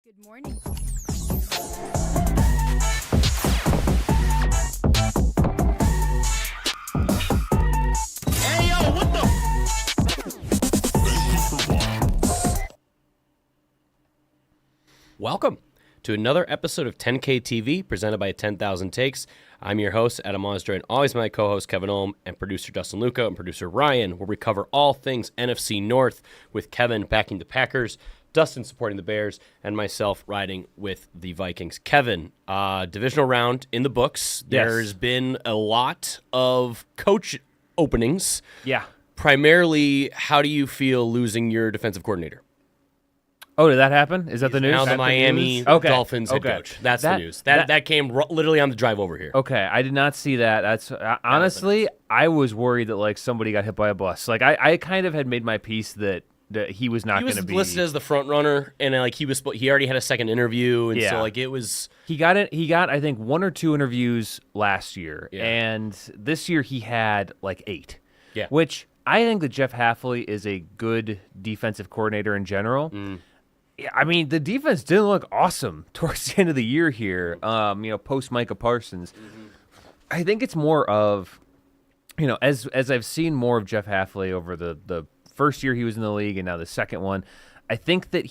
Good morning. Hey, yo, what the? Welcome to another episode of 10K TV, presented by 10,000 Takes. I'm your host, Adam Osdre, and always my co-host, Kevin Ohm, and producer Dustin Luca, and producer Ryan, where we cover all things NFC North, with Kevin backing the Packers, Dustin supporting the Bears, and myself riding with the Vikings. Kevin, divisional round in the books. Yes. There's been a lot of coach openings. Yeah. Primarily, how do you feel losing your defensive coordinator? Oh, did that happen? Is that the news? Now Is the that Miami news? Okay. Dolphins head Okay. coach. That's the That- news. That came literally on the drive over here. Okay, I did not see that. That's honestly, I was worried that like somebody got hit by a bus. Like I kind of had made my peace that he was not He going was to be listed as the front runner, and he already had a second interview, and so Yeah. like it was. He got it. He got I think one or two interviews last year, Yeah. and this year he had like 8. Yeah. Which I think that Jeff Hafley is a good defensive coordinator in general. Yeah, I mean, the defense didn't look awesome towards the end of the year here. Post Micah Parsons. I think it's more of, as I've seen more of Jeff Hafley over the first year he was in the league and now the second one, I think that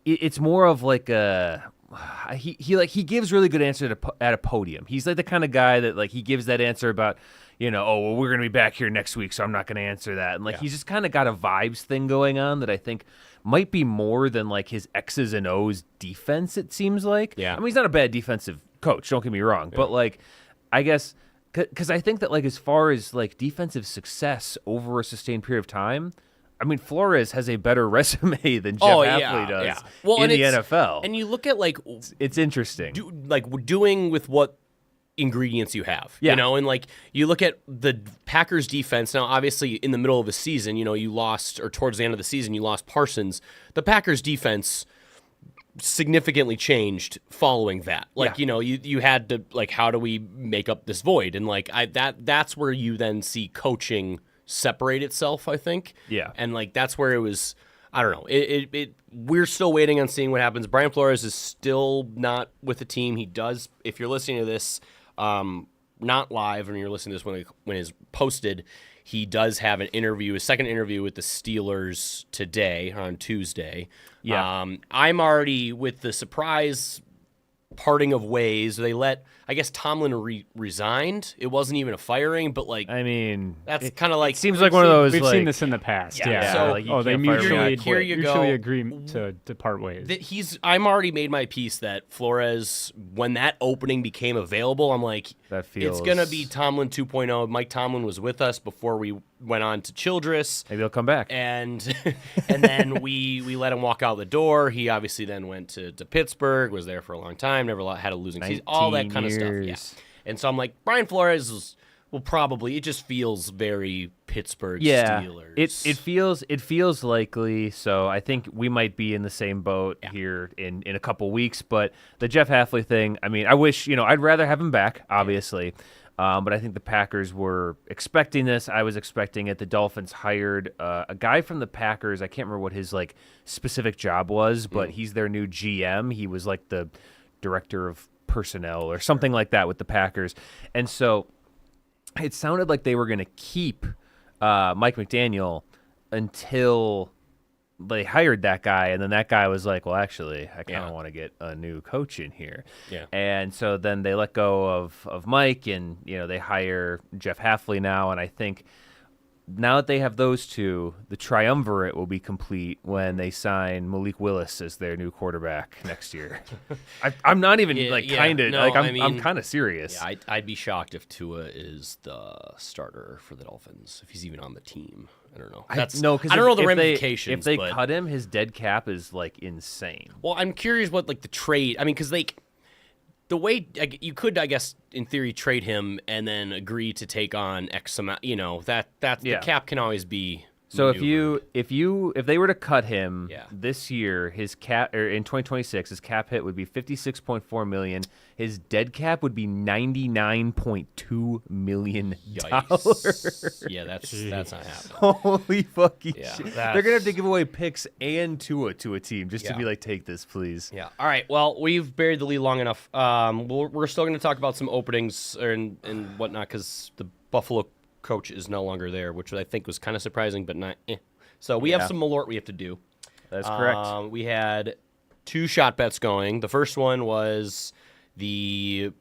it's more of like he gives really good answer at a podium. He's like the kind of guy that like he gives that answer about, we're going to be back here next week, so I'm not going to answer that. And like he's just kind of got a vibes thing going on that I think might be more than like his X's and O's defense, it seems like. Yeah. I mean, he's not a bad defensive coach, don't get me wrong, but like I guess because I think that like as far as like defensive success over a sustained period of time, I mean, Flores has a better resume than Jeff Hafley does in the NFL. And you look at like It's interesting. doing with what ingredients you have, Yeah. and like you look at the Packers defense now. Obviously, in the middle of the season, you lost, or towards the end of the season, you lost Parsons. The Packers defense significantly changed following that. Like, you had to like, how do we make up this void? And like that's where you then see coaching separate itself, I think. Yeah. And like that's where it was. I don't know. We're still waiting on seeing what happens. Brian Flores is still not with the team. He does, if you're listening to this, not live, and you're listening to this when it's posted, he does have an interview, a second interview with the Steelers today, on Tuesday. Yeah. I'm already with the surprise parting of ways. They I guess Tomlin resigned. It wasn't even a firing, but like, I mean, that's kind of like, seems like one of those. We've like, seen this in the past. Yeah, Yeah. so- like, you they can't fire mutually, back Here you go. mutually agree to part ways. I'm already made my peace that Flores, when that opening became available, I'm like, That feels- it's gonna be Tomlin 2.0. Mike Tomlin was with us before we went on to Childress, Maybe he'll come back. and then we let him walk out the door. He obviously then went to Pittsburgh, was there for a long time, never had a losing season, all that kind of stuff. Yeah. years. And so I'm like, Brian Flores will probably. It just feels very Pittsburgh Yeah, Steelers. it feels likely. So I think we might be in the same boat here in a couple weeks. But the Jeff Hafley thing, I mean, I wish I'd rather have him back, obviously. But I think the Packers were expecting this. I was expecting it. The Dolphins hired a guy from the Packers. I can't remember what his like specific job was, but he's their new GM. He was like the director of personnel or something like that with the Packers. And so it sounded like they were going to keep Mike McDaniel until they hired that guy, and then that guy was like, well, actually, I kind of want to get a new coach in here. Yeah. And so then they let go of Mike, and they hire Jeff Hafley now, and I think now that they have those two, the triumvirate will be complete when they sign Malik Willis as their new quarterback next year. I'm not even I'm kind of serious. Yeah, I'd be shocked if Tua is the starter for the Dolphins, if he's even on the team. I don't know. Because I don't know the ramifications. If they but, cut him, his dead cap is like insane. well, I'm curious what like the trade. I mean, because like the way you could, I guess, in theory, trade him and then agree to take on X amount. The cap can always be So if they were to cut him Yeah. this year, his cap or in 2026, his cap hit would be $56.4 million. His dead cap would be $99.2 million. Yikes. Yeah, that's not happening. Holy fucking Yeah, shit! They're gonna have to give away picks and Tua to a team just to be like, take this, please. Yeah. All right. Well, we've buried the lead long enough. We're still going to talk about some openings and whatnot because the Buffalo coach is no longer there, which I think was kind of surprising, but not. So we have some Malort we have to do. That's correct. We had 2 shot bets going. The first one was the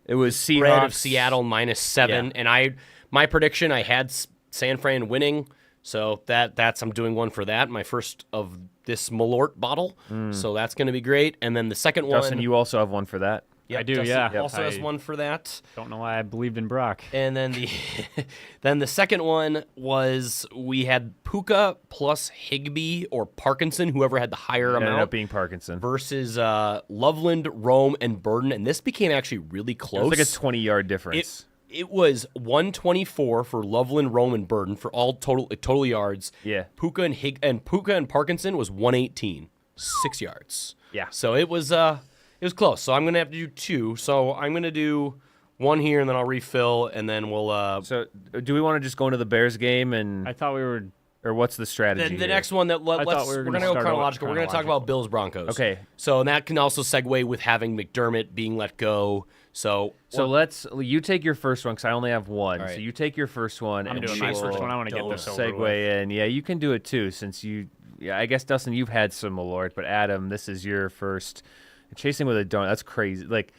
It was spread of Seahawks. Seattle -7, and my prediction I had San Fran winning, so that's I'm doing one for that. My first of this Malort bottle, so that's going to be great. And then the second Justin, one, you also have one for that. yep, I do, Justin yeah. also has I one for that. don't know why I believed in Brock. And then the second one was we had Puka plus Higbee or Parkinson, whoever had the higher It ended amount, up being Parkinson. versus Loveland, Rome, and Burden, and this became actually really It close. was like a 20-yard difference. It was 124 for Loveland, Rome, and Burden for all total yards. Yeah. Puka and Parkinson was 118, 6 yards. Yeah. So it was close. So I'm gonna have to do 2. So I'm gonna do one here, and then I'll refill, and then we'll. So do we want to just go into the Bears game I thought we were. or what's the strategy? the here? next one that thought let's we were we're gonna gonna go start chronological. We're gonna talk about chronological. Bills Broncos. Okay. So and that can also segue with having McDermott being let go. So You take your first one because I only have one. All So right. you take your first one. I'm and doing we my first will one. I want to get this over segue with. in. Yeah, you can do it too since you. Yeah, I guess Dustin, you've had some Malort, but Adam, this is your first. Chasing with a donut. That's crazy. Like,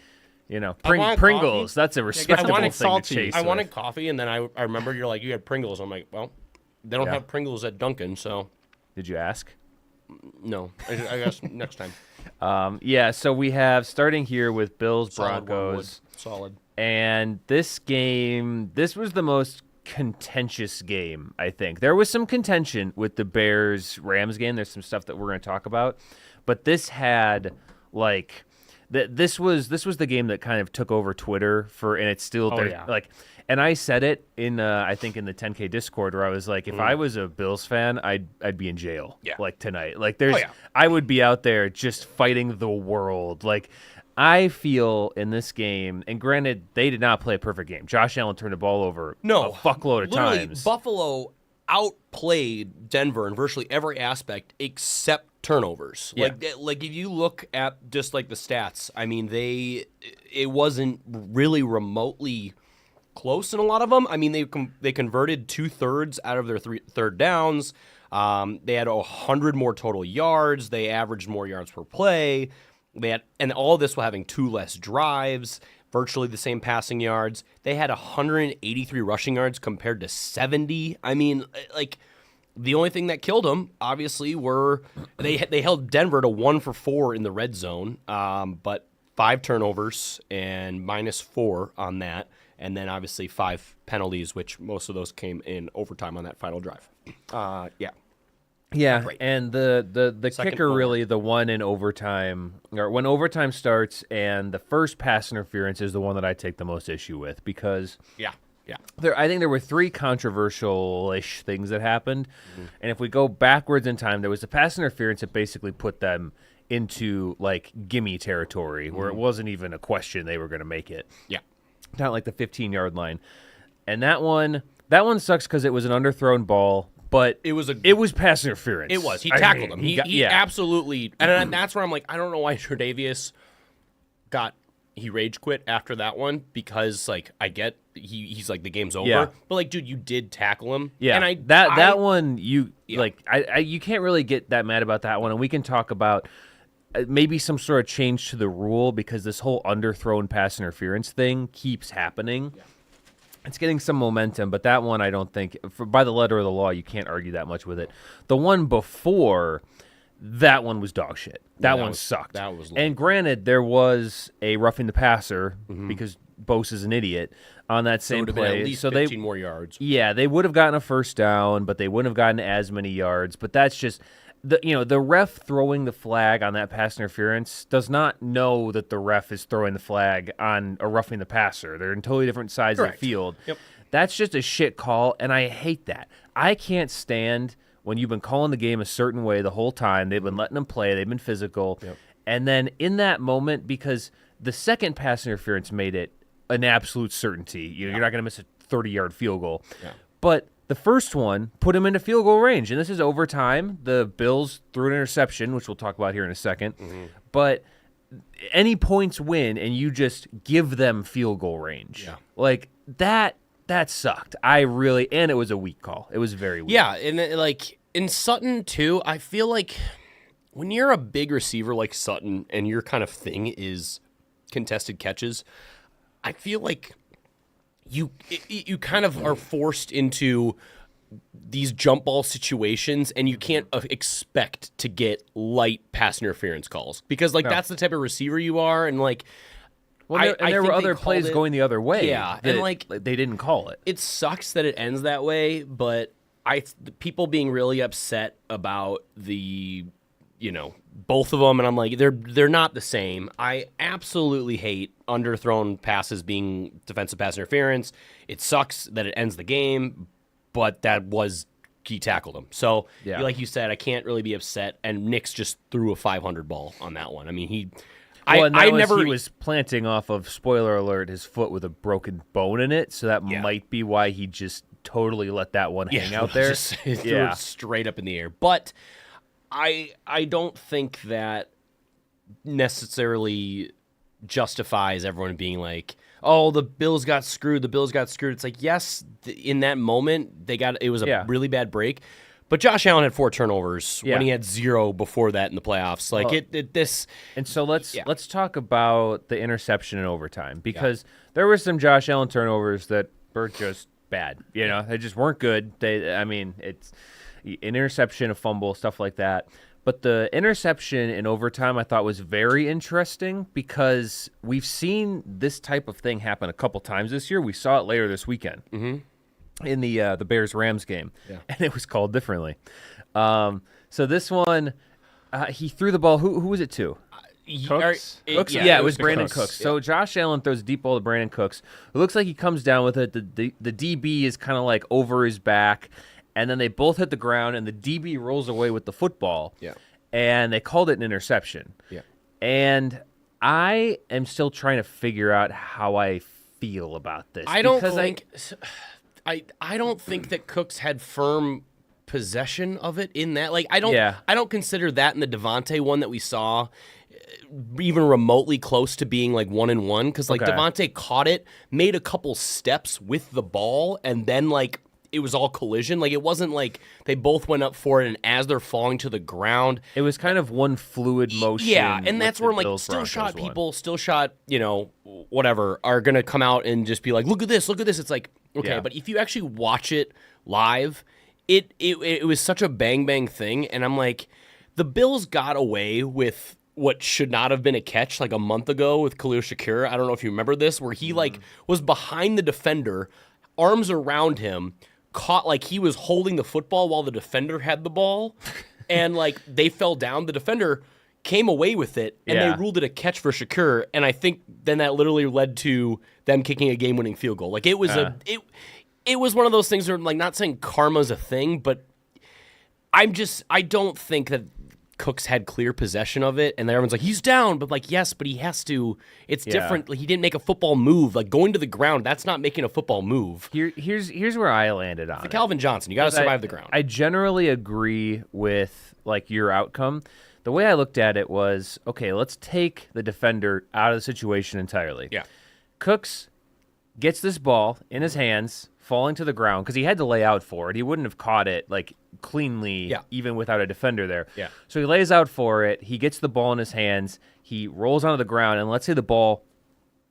I want Pringles. coffee. That's a I respectable wanted thing salty. to chase. I wanted with. coffee, and then I remember you're like, you had Pringles. I'm like, well, they don't Yeah. have Pringles at Dunkin', so Did you ask? no. I guess next time. Yeah. So we have starting here with Bills Solid Broncos. Wormwood. Solid. And this game, this was the most contentious game, I think. There was some contention with the Bears-Rams game. There's some stuff that we're going to talk about. But this had, like, this was the game that kind of took over Twitter and it's still, yeah. like, and I said it in, I think in the 10K Discord where I was like, if I was a Bills fan, I'd be in jail, Yeah. like, tonight. Like, yeah. I would be out there just fighting the world. Like, I feel in this game, and granted, they did not play a perfect game. Josh Allen turned the ball over a fuckload of Literally, times. Buffalo outplayed Denver in virtually every aspect except turnovers. Yeah. Like if you look at just like the stats, I mean, it wasn't really remotely close in a lot of them. I mean, they converted 2/3 out of their third downs. They had 100 more total yards. They averaged more yards per play. And all of this while having 2 less drives, virtually the same passing yards. They had 183 rushing yards compared to 70. I mean, like, the only thing that killed them, obviously, were they held Denver to 1 for 4 in the red zone, but 5 turnovers and -4 on that, and then obviously 5 penalties, which most of those came in overtime on that final drive. Yeah. Yeah, Great. and the Second kicker goal. really, the one in overtime, or when overtime starts, and the first pass interference is the one that I take the most issue with because Yeah. I think there were 3 controversial-ish things that happened, and if we go backwards in time, there was a pass interference that basically put them into like gimme territory where it wasn't even a question they were going to make it. Yeah. Not like the 15-yard line, and that one sucks because it was an underthrown ball. But It was pass interference. It was. He tackled him. He yeah. absolutely. And that's where I'm like, I don't know why Tre'Davious he rage quit after that one because like I get he's like the game's over. Yeah. But like, dude, you did tackle him. Yeah, And that one you Yeah. like. You can't really get that mad about that one, and we can talk about maybe some sort of change to the rule because this whole underthrown pass interference thing keeps happening. Yeah. It's getting some momentum, but that one I don't think, by the letter of the law, you can't argue that much with it. The one before, that one was dog shit. That one sucked. that was and granted, there was a roughing the passer because Bose is an idiot on that it same would have been play. at least so 15 more yards. Yeah, they would have gotten a first down, but they wouldn't have gotten as many yards. But that's just the ref throwing the flag on that pass interference does not know that the ref is throwing the flag on a roughing the passer. They're in totally different sides of the Correct. field. Yep. That's just a shit call, and I hate that. I can't stand when you've been calling the game a certain way the whole time. They've been letting them play. They've been physical. Yep. And then in that moment, because the second pass interference made it an absolute certainty. You're not going to miss a 30-yard field goal. Yeah. But the first one put him into field goal range, and this is overtime. The Bills threw an interception, which we'll talk about here in a second. Mm-hmm. But any points win, and you just give them field goal range. Yeah. Like, that sucked. And it was a weak call. It was very weak. Yeah, and like in Sutton too, I feel like when you're a big receiver like Sutton and your kind of thing is contested catches, I feel like you kind of are forced into these jump ball situations, and you can't expect to get light pass interference calls because that's the type of receiver you are, and like. Well, there were other plays going the other way. Yeah, and they didn't call it. It sucks that it ends that way, but the people being really upset about the, both of them, and I'm like, they're not the same. I absolutely hate underthrown passes being defensive pass interference. It sucks that it ends the game, but he tackled him. So, like you said, I can't really be upset. And Nix just threw a 500 ball on that one. I mean, he was planting off of, spoiler alert, his foot with a broken bone in it, so that might be why he just totally let that one hang out there. Threw it straight up in the air. But I don't think that necessarily justifies everyone being like, oh, the Bills got screwed. It's like, yes, in that moment, it was a really bad break. But Josh Allen had 4 turnovers when he had 0 before that in the playoffs. And so let's talk about the interception in overtime, because there were some Josh Allen turnovers that were just bad. They just weren't good. It's an interception, a fumble, stuff like that. But the interception in overtime I thought was very interesting because we've seen this type of thing happen a couple times this year. We saw it later this weekend. Mm-hmm. In the Bears-Rams game, and it was called differently. So this one, he threw the ball. Who was it to? Cooks? It was Brandon Cooks. So Josh Allen throws a deep ball to Brandon Cooks. It looks like he comes down with it. The DB is kind of like over his back, and then they both hit the ground, and the DB rolls away with the football. Yeah. And they called it an interception. Yeah. And I am still trying to figure out how I feel about this. I don't think that Cooks had firm possession of it in that. Like, I don't consider that in the Devontae one that we saw even remotely close to being like 1-1, because Devontae caught it, made a couple steps with the ball, and then it was all collision. Like, it wasn't like they both went up for it, and as they're falling to the ground, it was kind of one fluid motion. Yeah, and that's where I'm still shot people, whatever, are going to come out and just be like, look at this. It's like, okay, but if you actually watch it live, it was such a bang thing, and I'm like, the Bills got away with what should not have been a catch like a month ago with Khalil Shakir. I don't know if you remember this, where he was behind the defender, arms around him, caught he was holding the football while the defender had the ball, and they fell down. The defender came away with it, and they ruled it a catch for Shakir, and I think then that literally led to them kicking a game-winning field goal. It was it was one of those things where not saying karma's a thing, but I don't think that Cooks had clear possession of it, and everyone's like, he's down, but yes, but he has to. It's different. He didn't make a football move. Going to the ground, that's not making a football move. Here's where I landed on it. Calvin Johnson, you got to survive the ground. I generally agree with your outcome. The way I looked at it was, okay, let's take the defender out of the situation entirely. Yeah, Cooks gets this ball in his hands, falling to the ground, because he had to lay out for it. He wouldn't have caught it cleanly, even without a defender there. Yeah. So he lays out for it. He gets the ball in his hands. He rolls onto the ground, and let's say the ball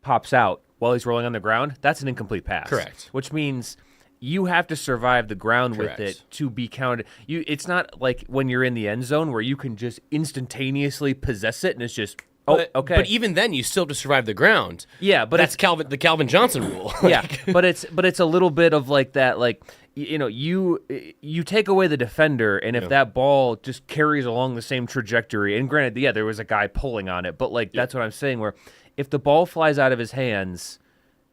pops out while he's rolling on the ground. That's an incomplete pass. Correct. Which means you have to survive the ground with it to be counted. It's not like when you're in the end zone where you can just instantaneously possess it, and it's just okay. But even then, you still have to survive the ground. Yeah, but that's the Calvin Johnson rule. Yeah, but it's a little bit of that, you take away the defender, and if that ball just carries along the same trajectory, and granted, there was a guy pulling on it, but that's what I'm saying, where if the ball flies out of his hands,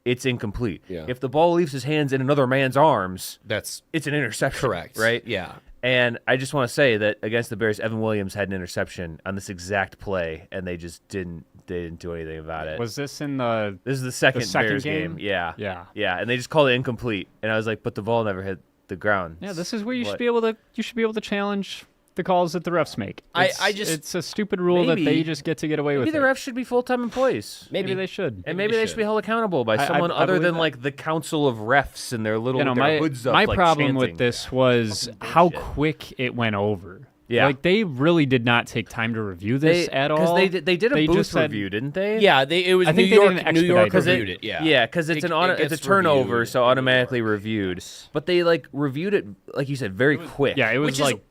it's incomplete. Yeah. If the ball leaves his hands in another man's arms, That's it's an interception. correct. Right? Yeah. And I just want to say that against the Bears, Evan Williams had an interception on this exact play, and they just didn't do anything about it. Was this in the? This is the second Bears game? Yeah. Yeah. Yeah, and they just called it incomplete. And I was like, but the ball never hit the ground. Yeah, this is where you What? should be able to. You should be able to challenge the calls that the refs make. It's a stupid rule that Maybe- they just get to get away Maybe with. the it. refs should be full-time employees. Maybe they should. And maybe they should be held accountable by someone I other believe than that. like the council of refs and their little You know, their hoods up. my like, problem chanting. with this was how quick it went over. Yeah. Like they really did not take time to review this at all. Because they did a They booth just said- review, didn't they? Yeah, it was I New think they York. did an New York expedited reviewed it. Yeah, Yeah, because it's It it's a gets turnover, reviewed so in New automatically York. reviewed. But they like reviewed it, like you said, very quick. Yeah, it was Which is- like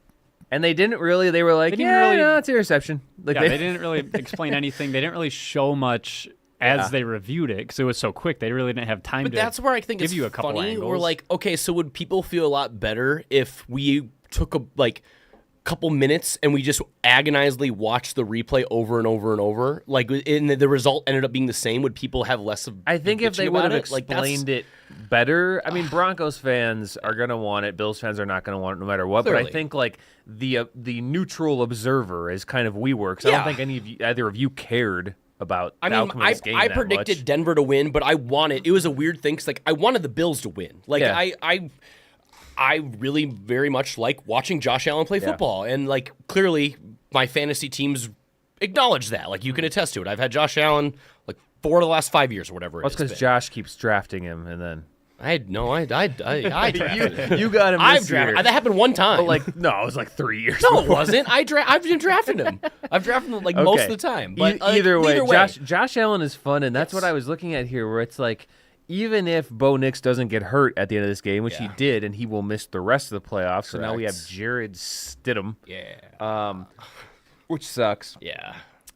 And they didn't really. They were like, They didn't yeah, really- no, it's interception. Like yeah, they didn't really explain anything. They didn't really show much as Yeah. they reviewed it because it was so quick. They really didn't have time But to. that's where I think give it's you a couple funny. We're angles. like, okay, so would people feel a lot better if we took a couple minutes and we just agonizedly watched the replay over and over and over? Like, and the result ended up being the same. Would people have less of? I think if bitching they would about have it? Like, that's- explained it better. I mean, Broncos fans are gonna want it. Bills fans are not gonna want it, no matter what. But Clearly. I think like the neutral observer is kind of we were. Because I Yeah. don't think any of you, either of you, cared about. I the mean, outcome of this game I that predicted much. Denver to win, but I wanted. It was a weird thing. 'Cause, like, I wanted the Bills to win. Like, Yeah. I really very much like watching Josh Allen play football, and like clearly my fantasy teams acknowledge that. Like, you can attest to it. I've had Josh Allen like 4 of the last 5 years or whatever. That's because Josh keeps drafting him, and then I drafted him. you got him. I've this year. drafted. That happened one time. But like no, it was like 3 years. no, it wasn't. I've been drafting him. I've drafted him like most of the time. But Either way, Josh Allen is fun, and that's what I was looking at here, where it's like, even if Bo Nix doesn't get hurt at the end of this game, which he did, and he will miss the rest of the playoffs, so now we have Correct. Jared Stidham, Yeah. which sucks. Yeah.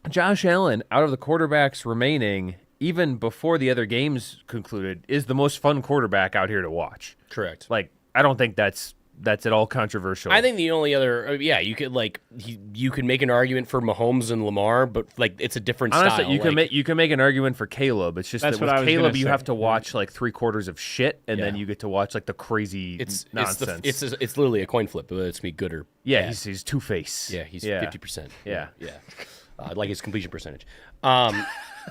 Josh Allen, out of the quarterbacks remaining, even before the other games concluded, is the most fun quarterback out here to watch. Correct. Like, I don't think that's at all controversial. I think the only other, you could you could make an argument for Mahomes and Lamar, but like it's a different honestly, style. you can make an argument for Caleb. It's just That's that what I with was Caleb, gonna you say. have to watch like 3/4 of shit, and then Yeah. you get to watch like the crazy it's nonsense. it's literally a coin flip. Whether it's me good or yeah, bad. he's Two-Face. Yeah, he's 50%. Yeah. yeah. Like his completion percentage.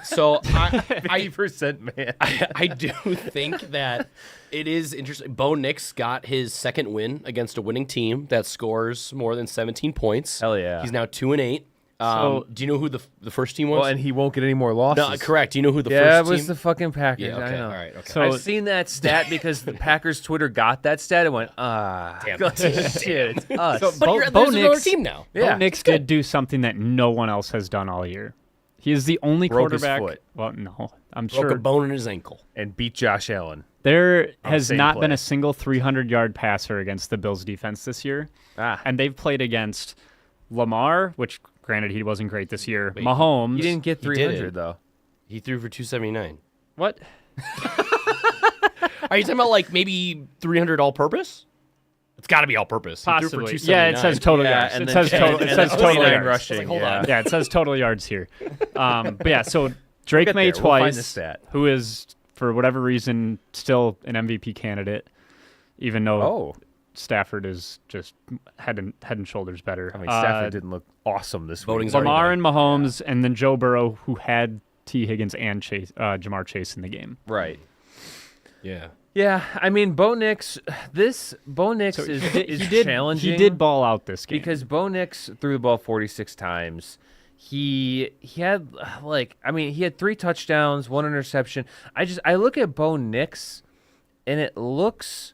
So I 50%, man. I do think that it is interesting. Bo Nix got his second win against a winning team that scores more than 17 points. Hell yeah. He's now 2-8. So- Do you know who the first team was? Well, and he won't get any more losses. No, correct. Do you know who the Yeah, it first was team? the fucking Packers. Yeah, I okay. know. All right. Okay. So- I've seen that stat because the Packers Twitter got that stat and went, Damn. shit, it's us. So- but Bo there's another Nix- team now. Yeah. Bo Nix did do something that no one else has done all year. He is the only Broke his quarterback. foot. Well, no, I'm Broke sure a bone in his ankle. and beat Josh Allen. there has same not play. been a single 300-yard passer against the Bills defense this year. Ah. And they've played against Lamar, which granted he wasn't great this year. Mahomes. He didn't get He did 300, it. though. He threw for 279. What? Are you talking about like maybe 300 all-purpose? It's got to be all-purpose. He threw for Possibly. 279. Yeah, it says total Yeah, yards. and It then- says total. and It then says total 29 yards. rushing. Like, hold yeah. on. Yeah, it says total yards here. But yeah, so Drake get May there. We'll find the twice, stat. who is for whatever reason still an MVP candidate, even though Oh. Stafford is just head and shoulders better. I mean, Stafford didn't look awesome this week. Voting's already Lamar done. and Mahomes, and then Joe Burrow, who had T. Higgins and Jamar Chase in the game. Right. Yeah. Yeah, I mean, Bo Nix is He did challenging. He did ball out this game because Bo Nix threw the ball 46 times. He had he had 3 touchdowns, 1 interception. I look at Bo Nix, and it looks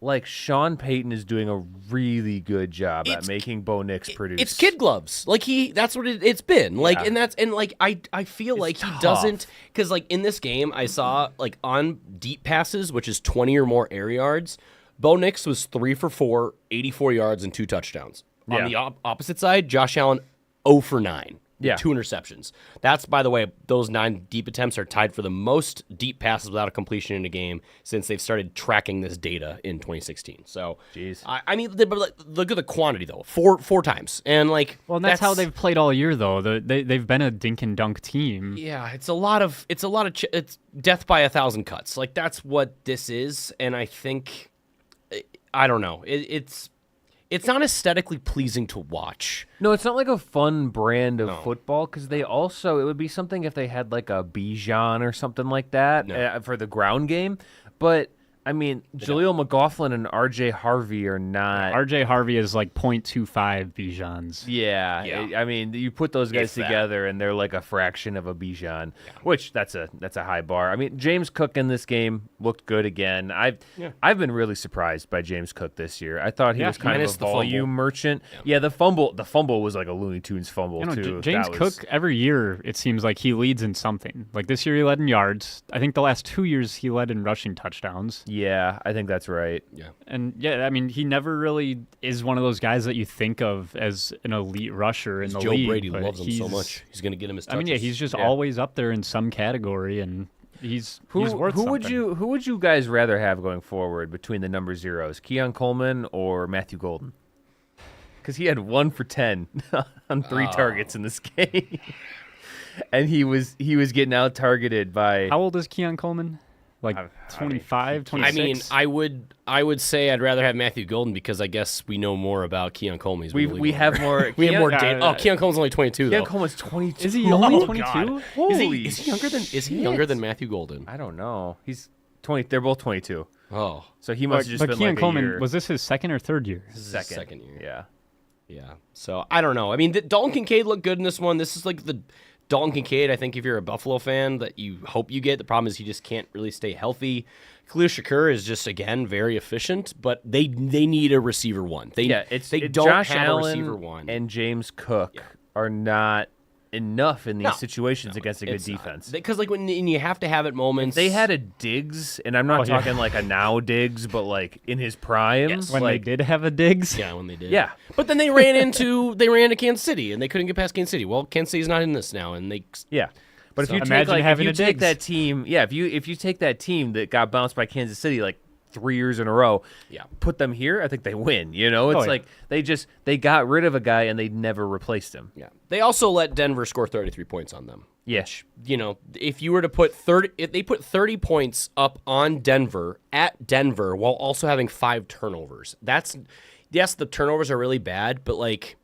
like Sean Payton is doing a really good job at making Bo Nix produce. It's kid gloves. Like that's what it's been. Like, Yeah. and I feel like he tough. doesn't, because like in this game I saw like on deep passes, which is 20 or more air yards, Bo Nix was 3 for 4, 84 yards and 2 touchdowns. On Yeah. the opposite side, Josh Allen 0 for 9. Yeah. 2 interceptions. That's, by the way, those 9 deep attempts are tied for the most deep passes without a completion in a game since they've started tracking this data in 2016. So, Jeez. I mean, look at the quantity though. Four times, and like, Well, and that's how they've played all year, though. They've been a dink and dunk team. Yeah, it's it's death by 1,000 cuts. Like that's what this is, and I think, I don't know, it's not aesthetically pleasing to watch. No, it's not like a fun brand of football because they also, it would be something if they had like a Bijan or something like that for the ground game. But I mean, Jaleel McLaughlin and R.J. Harvey are not. R.J. Harvey is like 0.25 Bijans. Yeah. I mean, you put those guys together, and they're like a fraction of a Bijan, which that's a high bar. I mean, James Cook in this game looked good again. I've been really surprised by James Cook this year. I thought he was kind of a volume merchant. Yeah, the fumble was like a Looney Tunes fumble too. James Cook every year it seems like he leads in something. Like this year he led in yards. I think the last 2 years he led in rushing touchdowns. Yeah, I think that's right. Yeah. And I mean, he never really is one of those guys that you think of as an elite rusher in the Joe league. Brady loves him so much. He's going to get him his touches. I mean, he's just always up there in some category, and he's worth something. Who would you guys rather have going forward between the number zeros, Keon Coleman or Matthew Golden? Because he had 1 for 10 on 3 targets in this game, and he was getting out targeted by. How old is Keon Coleman? Like 25, 26? I mean, I would say I'd rather have Matthew Golden because I guess we know more about Keon Coleman. We have more. We have more data. Oh, Keon Coleman's only 22 though. Keon Coleman's 22. Is he only 22? Is he younger than Matthew Golden? I don't know. He's 20. They're both 22. Oh, so he must have just been Keon like Coleman, a year. was this his second or third year? Second year. Yeah. Yeah. So I don't know. I mean, Dalton Kincaid looked good in this one. This is like the Dalton Kincaid, I think if you're a Buffalo fan, that you hope you get. The problem is he just can't really stay healthy. Khalil Shakur is just, again, very efficient, but they need a receiver one. They don't Josh have Allen a receiver one. and James Cook are not enough in these situations against a good defense. Because like when you have to have it moments. They had a Diggs, and I'm not talking like a now Diggs, but like in his prime. Yes. When they did have a Diggs? Yeah, when they did. Yeah. But then they ran into Kansas City, and they couldn't get past Kansas City. Well, Kansas City's not in this now, and they. Yeah. But if you take that team, if you take that team that got bounced by Kansas City like 3 years in a row, put them here, I think they win. You know, it's like they got rid of a guy and they never replaced him. Yeah. They also let Denver score 33 points on them. Yes. You know, if you were to put 30, if they put 30 points up on Denver at Denver while also having 5 turnovers. Yes, the turnovers are really bad, but like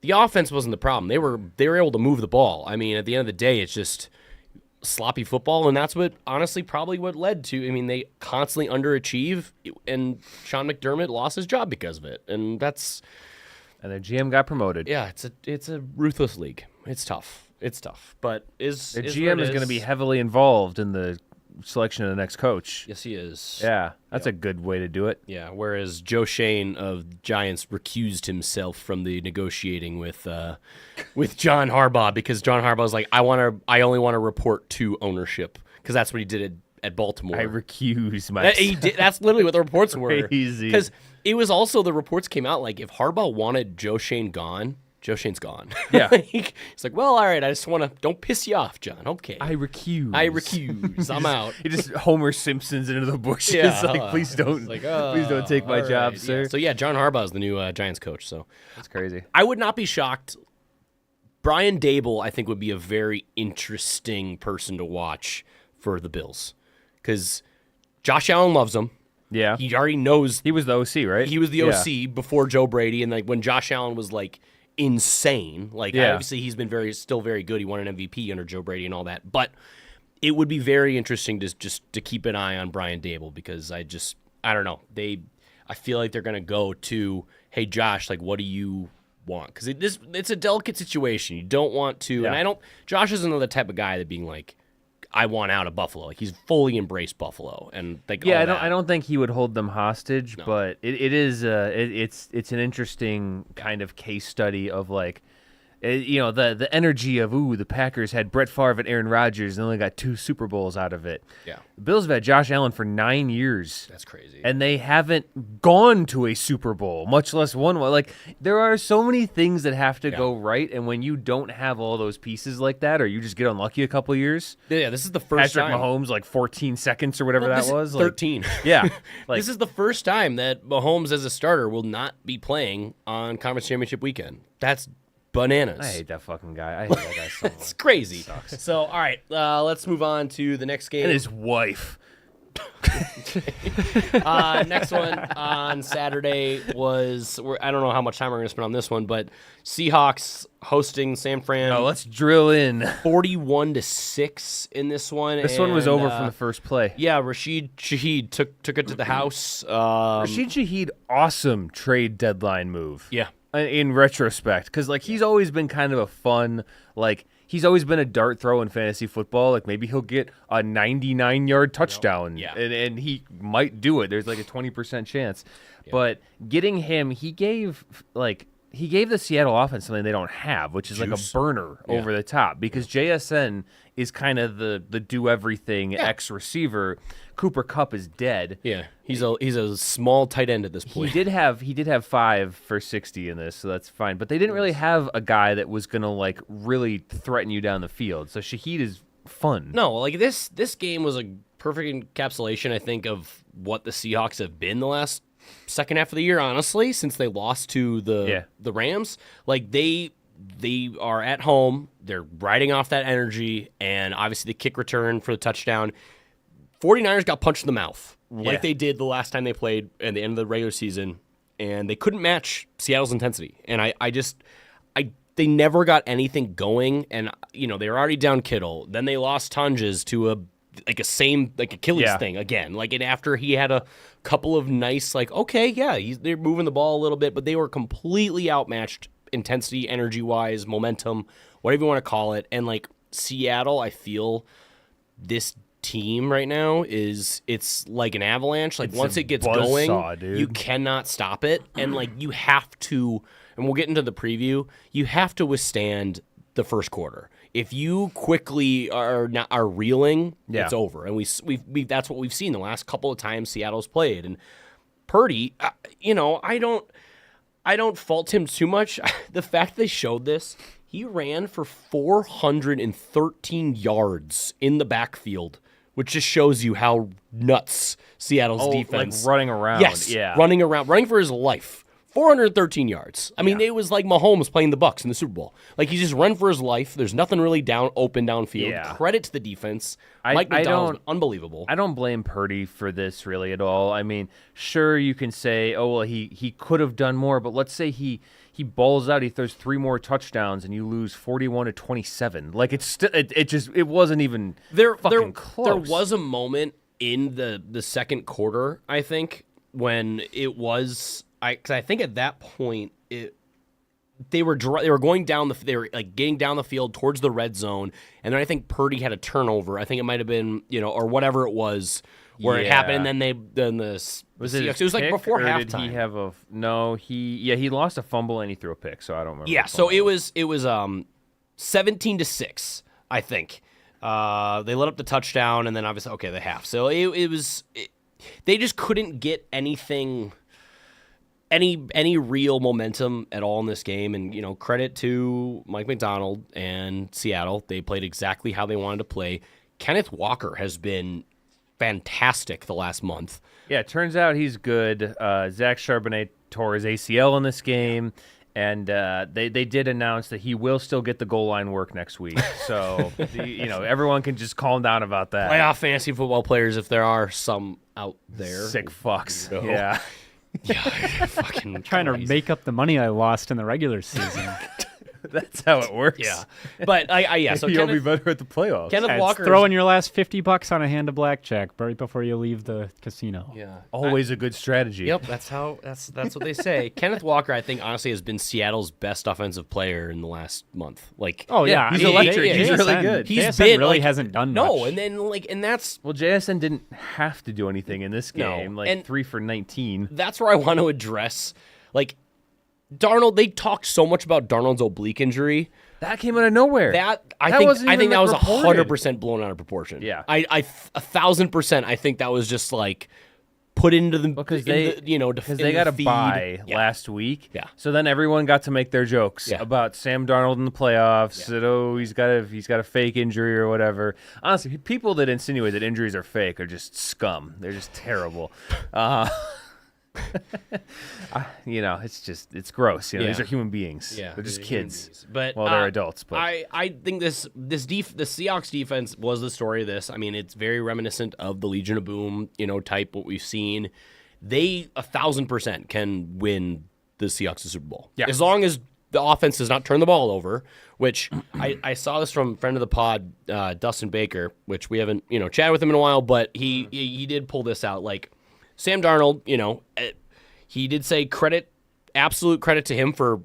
the offense wasn't the problem. They were able to move the ball. I mean, at the end of the day, it's just sloppy football, and that's what honestly probably what led to. I mean, they constantly underachieve, and Sean McDermott lost his job because of it, and their GM got promoted. Yeah, it's a ruthless league. It's tough, but the GM is going to be heavily involved in the selection of the next coach. Yes, he is. Yeah, that's a good way to do it. Yeah, whereas Joe Shane of Giants recused himself from the negotiating with John Harbaugh because John Harbaugh's like, I only want to report to ownership because that's what he did at Baltimore. I recuse myself. That's literally what the reports were. Crazy. Because it was also the reports came out like if Harbaugh wanted Joe Shane gone, Joe Shane's gone. Yeah. He's like, well, all right, I just want to, don't piss you off, John. Okay. I recuse. I'm out. He just Homer Simpsons into the bushes. Yeah. Like, please don't take my job, sir. Yeah. So yeah, John Harbaugh is the new Giants coach. So that's crazy. I would not be shocked. Brian Dable, I think, would be a very interesting person to watch for the Bills because Josh Allen loves him. Yeah. He already knows. He was the OC, right? He was the OC before Joe Brady, and like when Josh Allen was like insane. Like obviously he's been still very good. He won an MVP under Joe Brady and all that. But it would be very interesting to keep an eye on Brian Dable because I don't know. I feel like they're gonna go to, hey Josh, like what do you want? Because it's a delicate situation. You don't want to, and Josh isn't the type of guy that being like, I want out of Buffalo. Like he's fully embraced Buffalo, and like I don't think he would hold them hostage, but it's an interesting kind of case study of like the energy of the Packers had Brett Favre and Aaron Rodgers and only got 2 Super Bowls out of it. Yeah. The Bills have had Josh Allen for 9 years. That's crazy. And they haven't gone to a Super Bowl, much less won one. Like, there are so many things that have to go right, and when you don't have all those pieces like that, or you just get unlucky a couple years. Yeah, this is the first Patrick time. Mahomes, like 14 seconds or whatever that was. 13. Yeah. This is the first time that Mahomes as a starter will not be playing on Conference Championship weekend. That's bananas. I hate that fucking guy. I hate that guy so much. It's crazy. So, all right, let's move on to the next game. And his wife. Next one on Saturday was, I don't know how much time we're going to spend on this one, but Seahawks hosting San Fran. Oh, let's drill in. 41-6 in this one. This one was over from the first play. Yeah, Rashid Shaheed took it to the house. Rashid Shaheed, awesome trade deadline move. Yeah. In retrospect, because like he's always been kind of a fun, like he's always been a dart throw in fantasy football. Like maybe he'll get a 99-yard touchdown, Yeah. and he might do it. There's like a 20% chance. Yeah. But getting him, he gave the Seattle offense something they don't have, which is like a burner over the top, because JSN is kind of the do everything X receiver. Cooper Kupp is dead. Yeah, he's a small tight end at this point. He did have 5 for 60 in this, so that's fine. But they didn't really have a guy that was gonna like really threaten you down the field. So Shaheed is fun. No, like this game was a perfect encapsulation, I think, of what the Seahawks have been the last second half of the year, honestly, since they lost to the Rams. Like they are at home, they're riding off that energy, and obviously the kick return for the touchdown. 49ers got punched in the mouth like they did the last time they played at the end of the regular season, and they couldn't match Seattle's intensity. And they never got anything going, and they were already down Kittle. Then they lost Tonjes to a Achilles thing again. Like, and after he had a couple of nice, they're moving the ball a little bit, but they were completely outmatched intensity, energy-wise, momentum, whatever you want to call it. And like Seattle, I feel this team right now it's like an avalanche. Like, once it gets going, you cannot stop it, and like you have to. And we'll get into the preview. You have to withstand the first quarter. If you quickly are reeling, it's over. And we that's what we've seen the last couple of times Seattle's played. And Purdy, I don't fault him too much. The fact they showed this, he ran for 413 yards in the backfield, which just shows you how nuts Seattle's defense. Like running around. Yes, running for his life. 413 yards. I mean, it was like Mahomes playing the Bucs in the Super Bowl. Like, he just run for his life. There's nothing really open downfield. Yeah. Credit to the defense. Mike McDonald's unbelievable. I don't blame Purdy for this really at all. I mean, sure, you can say, oh, well, he could have done more, but let's say he balls out, he throws 3 more touchdowns, and you lose 41-27. Like, it wasn't even fucking close. There was a moment in the second quarter, I think, when it was. Because I think at that point they were going down they were like getting down the field towards the red zone, and then I think Purdy had a turnover. I think it might have been or whatever it was where it happened, and then it was like before halftime. Did he have a no? He lost a fumble and he threw a pick, so I don't remember. Yeah, so it was 17-6, I think. They let up the touchdown, and then obviously the half. So they just couldn't get anything. Any real momentum at all in this game, and credit to Mike McDonald and Seattle. They played exactly how they wanted to play. Kenneth Walker has been fantastic the last month. Yeah, it turns out he's good. Zach Charbonnet tore his ACL in this game, and they did announce that he will still get the goal line work next week. So everyone can just calm down about that. Playoff fantasy football players, if there are some out there, sick fucks. Yeah. Yeah, fucking trying to make up the money I lost in the regular season. That's how it works. Yeah, but so you'll be better at the playoffs. Kenneth Walker throwing your last $50 on a hand of blackjack right before you leave the casino. Yeah, always a good strategy. Yep, that's what they say. Kenneth Walker, I think, honestly, has been Seattle's best offensive player in the last month. Like, he's electric. He's really good. JSN really hasn't done much. No, and then that's JSN didn't have to do anything in this game. 3 for 19. That's where I want to address Darnold, they talked so much about Darnold's oblique injury. That came out of nowhere. I think that was 100% blown out of proportion. Yeah. I 1,000%. I think that was just like put into the because they got a bye last week. Yeah. So then everyone got to make their jokes about Sam Darnold in the playoffs. Said, oh, he's got a fake injury or whatever. Honestly, people that insinuate that injuries are fake are just scum. They're just terrible. It's gross. These are human beings. Yeah, they're just kids. But they're adults. But I think the Seahawks defense was the story of this. I mean, it's very reminiscent of the Legion of Boom, type what we've seen. They 1,000% can win the Seahawks the Super Bowl. Yeah. As long as the offense does not turn the ball over, which I saw this from a friend of the pod, Dustin Baker, which we haven't chatted with him in a while, but he did pull this out. Like Sam Darnold, he did say absolute credit to him for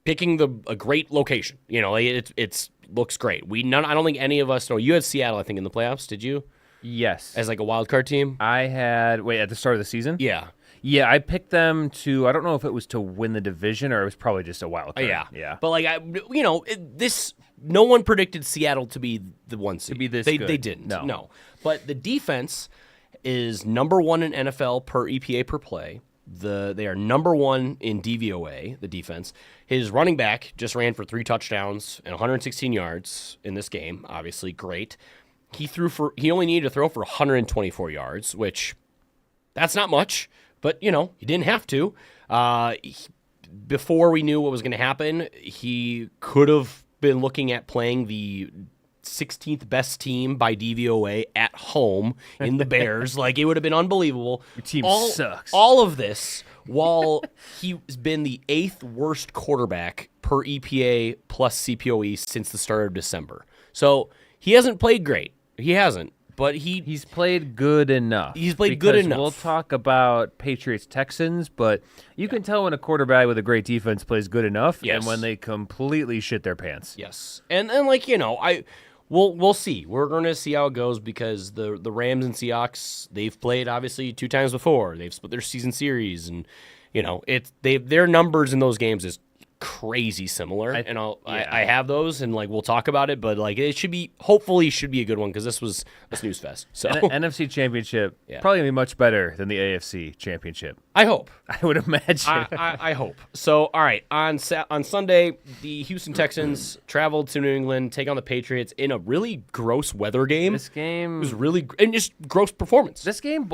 picking a great location. It looks great. I don't think any of us know. You had Seattle, I think, in the playoffs. Did you? Yes. As like a wild card team? I had at the start of the season? Yeah. Yeah, I picked them to. I don't know if it was to win the division or it was probably just a wild card. Yeah. But no one predicted Seattle to be the one seed. To be this good. They didn't. No. But the defense is number 1 in NFL per EPA per play. They are number 1 in DVOA, the defense. His running back just ran for 3 touchdowns and 116 yards in this game. Obviously, great. He only needed to throw for 124 yards, which that's not much, but he didn't have to. Before we knew what was going to happen, he could have been looking at playing the 16th best team by DVOA at home in the Bears. Like, it would have been unbelievable. Your team sucks. All of this while he's been the 8th worst quarterback per EPA plus CPOE since the start of December. So he hasn't played great. He hasn't. But he's played good enough. He's played good enough. We'll talk about Patriots-Texans, but you can tell when a quarterback with a great defense plays good enough and when they completely shit their pants. Yes. And we'll see. We're going to see how it goes because the Rams and Seahawks, they've played obviously 2 times before. They've split their season series, and their numbers in those games is crazy similar. I have those, and we'll talk about it. But it should be a good one because this was a snooze fest. So NFC Championship probably gonna be much better than the AFC Championship. I hope. I would imagine. I hope. So, all right, on Sunday, the Houston Texans traveled to New England, take on the Patriots in a really gross weather game. This game was really and just gross performance. This game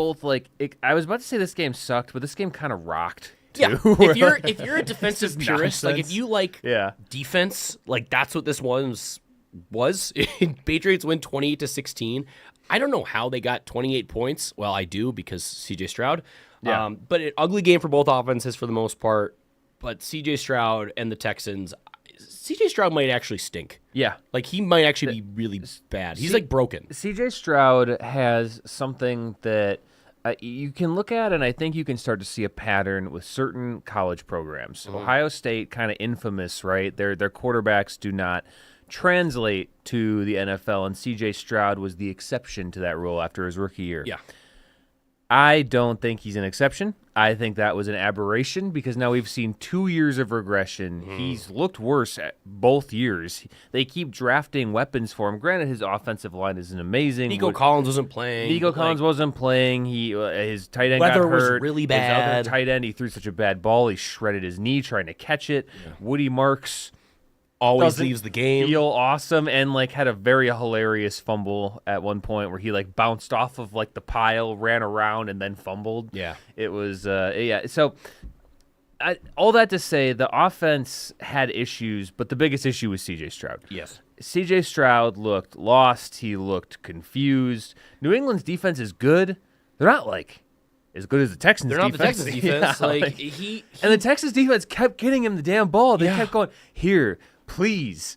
I was about to say this game sucked, but this game kind of rocked. Yeah, if you're a defensive purist, nonsense. if you like defense, that's what this was. Patriots win 28-16. I don't know how they got 28 points. Well, I do because C.J. Stroud. Yeah. But an ugly game for both offenses for the most part. But C.J. Stroud and the Texans, C.J. Stroud might actually stink. Yeah. He might actually be really bad. He's broken. C.J. Stroud has something that you can look at, and I think you can start to see a pattern with certain college programs. Mm-hmm. Ohio State, kind of infamous, right? Their quarterbacks do not translate to the NFL, and C.J. Stroud was the exception to that rule after his rookie year. Yeah. I don't think he's an exception. I think that was an aberration because now we've seen 2 years of regression. He's looked worse at both years. They keep drafting weapons for him. Granted, his offensive line isn't amazing. Nico Collins wasn't playing. His tight end weather got hurt. Was really His bad. other tight end, he threw such a bad ball. He shredded his knee trying to catch it. Yeah. Woody Marks always leaves the game. Feel awesome and had a very hilarious fumble at one point where he bounced off of the pile, ran around, and then fumbled. Yeah, it was So all that to say, the offense had issues, but the biggest issue was C.J. Stroud. Yes, C.J. Stroud looked lost. He looked confused. New England's defense is good. They're not as good as the Texans' defense. They're not the Texans' defense. And the Texans' defense kept getting him the damn ball. They kept going, here, please,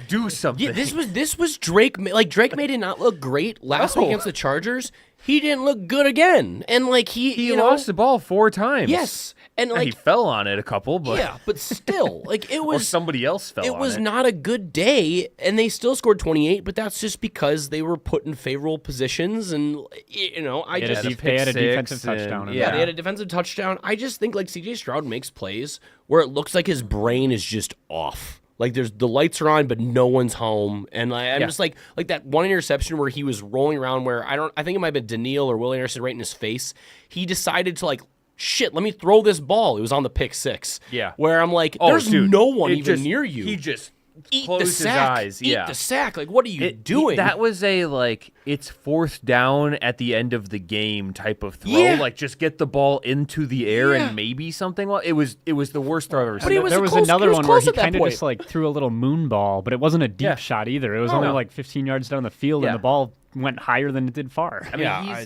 do something. Yeah, this was Drake. Drake made it not look great last week against the Chargers. he didn't look good again. And like He lost the ball 4 times. Yes. And And like he fell on it a couple, but yeah, but still, like it or was somebody else fell it on was it. not a good day, and they still scored 28, but that's just because they were put in favorable positions, and I They just had pick a six defensive and- touchdown. in yeah. yeah, there. they had a defensive touchdown. I just think like CJ Stroud makes plays where it looks like his brain is just off. Like there's the lights are on, but no one's home, and I'm just like that one interception where he was rolling around where I think it might have been Daniil or Will Anderson right in his face. He decided to like, shit, let me throw this ball. It was on the pick 6. Yeah. Where I'm like, Oh, there's dude, no one it even just- near you. He just Eat closed the his sack. eyes. Eat Yeah. the sack. Like, what are you doing? That was a like it's 4th down at the end of the game type of throw. Yeah. Like just get the ball into the air Yeah. and maybe something. It was the worst throw I've ever But seen. it was There was close- another it was one where close he at that kind of point. just like threw a little moon ball, but it wasn't a deep Yeah. shot either. It was only No. like 15 yards down the field, Yeah. and the ball went higher than it did far. I mean, Yeah,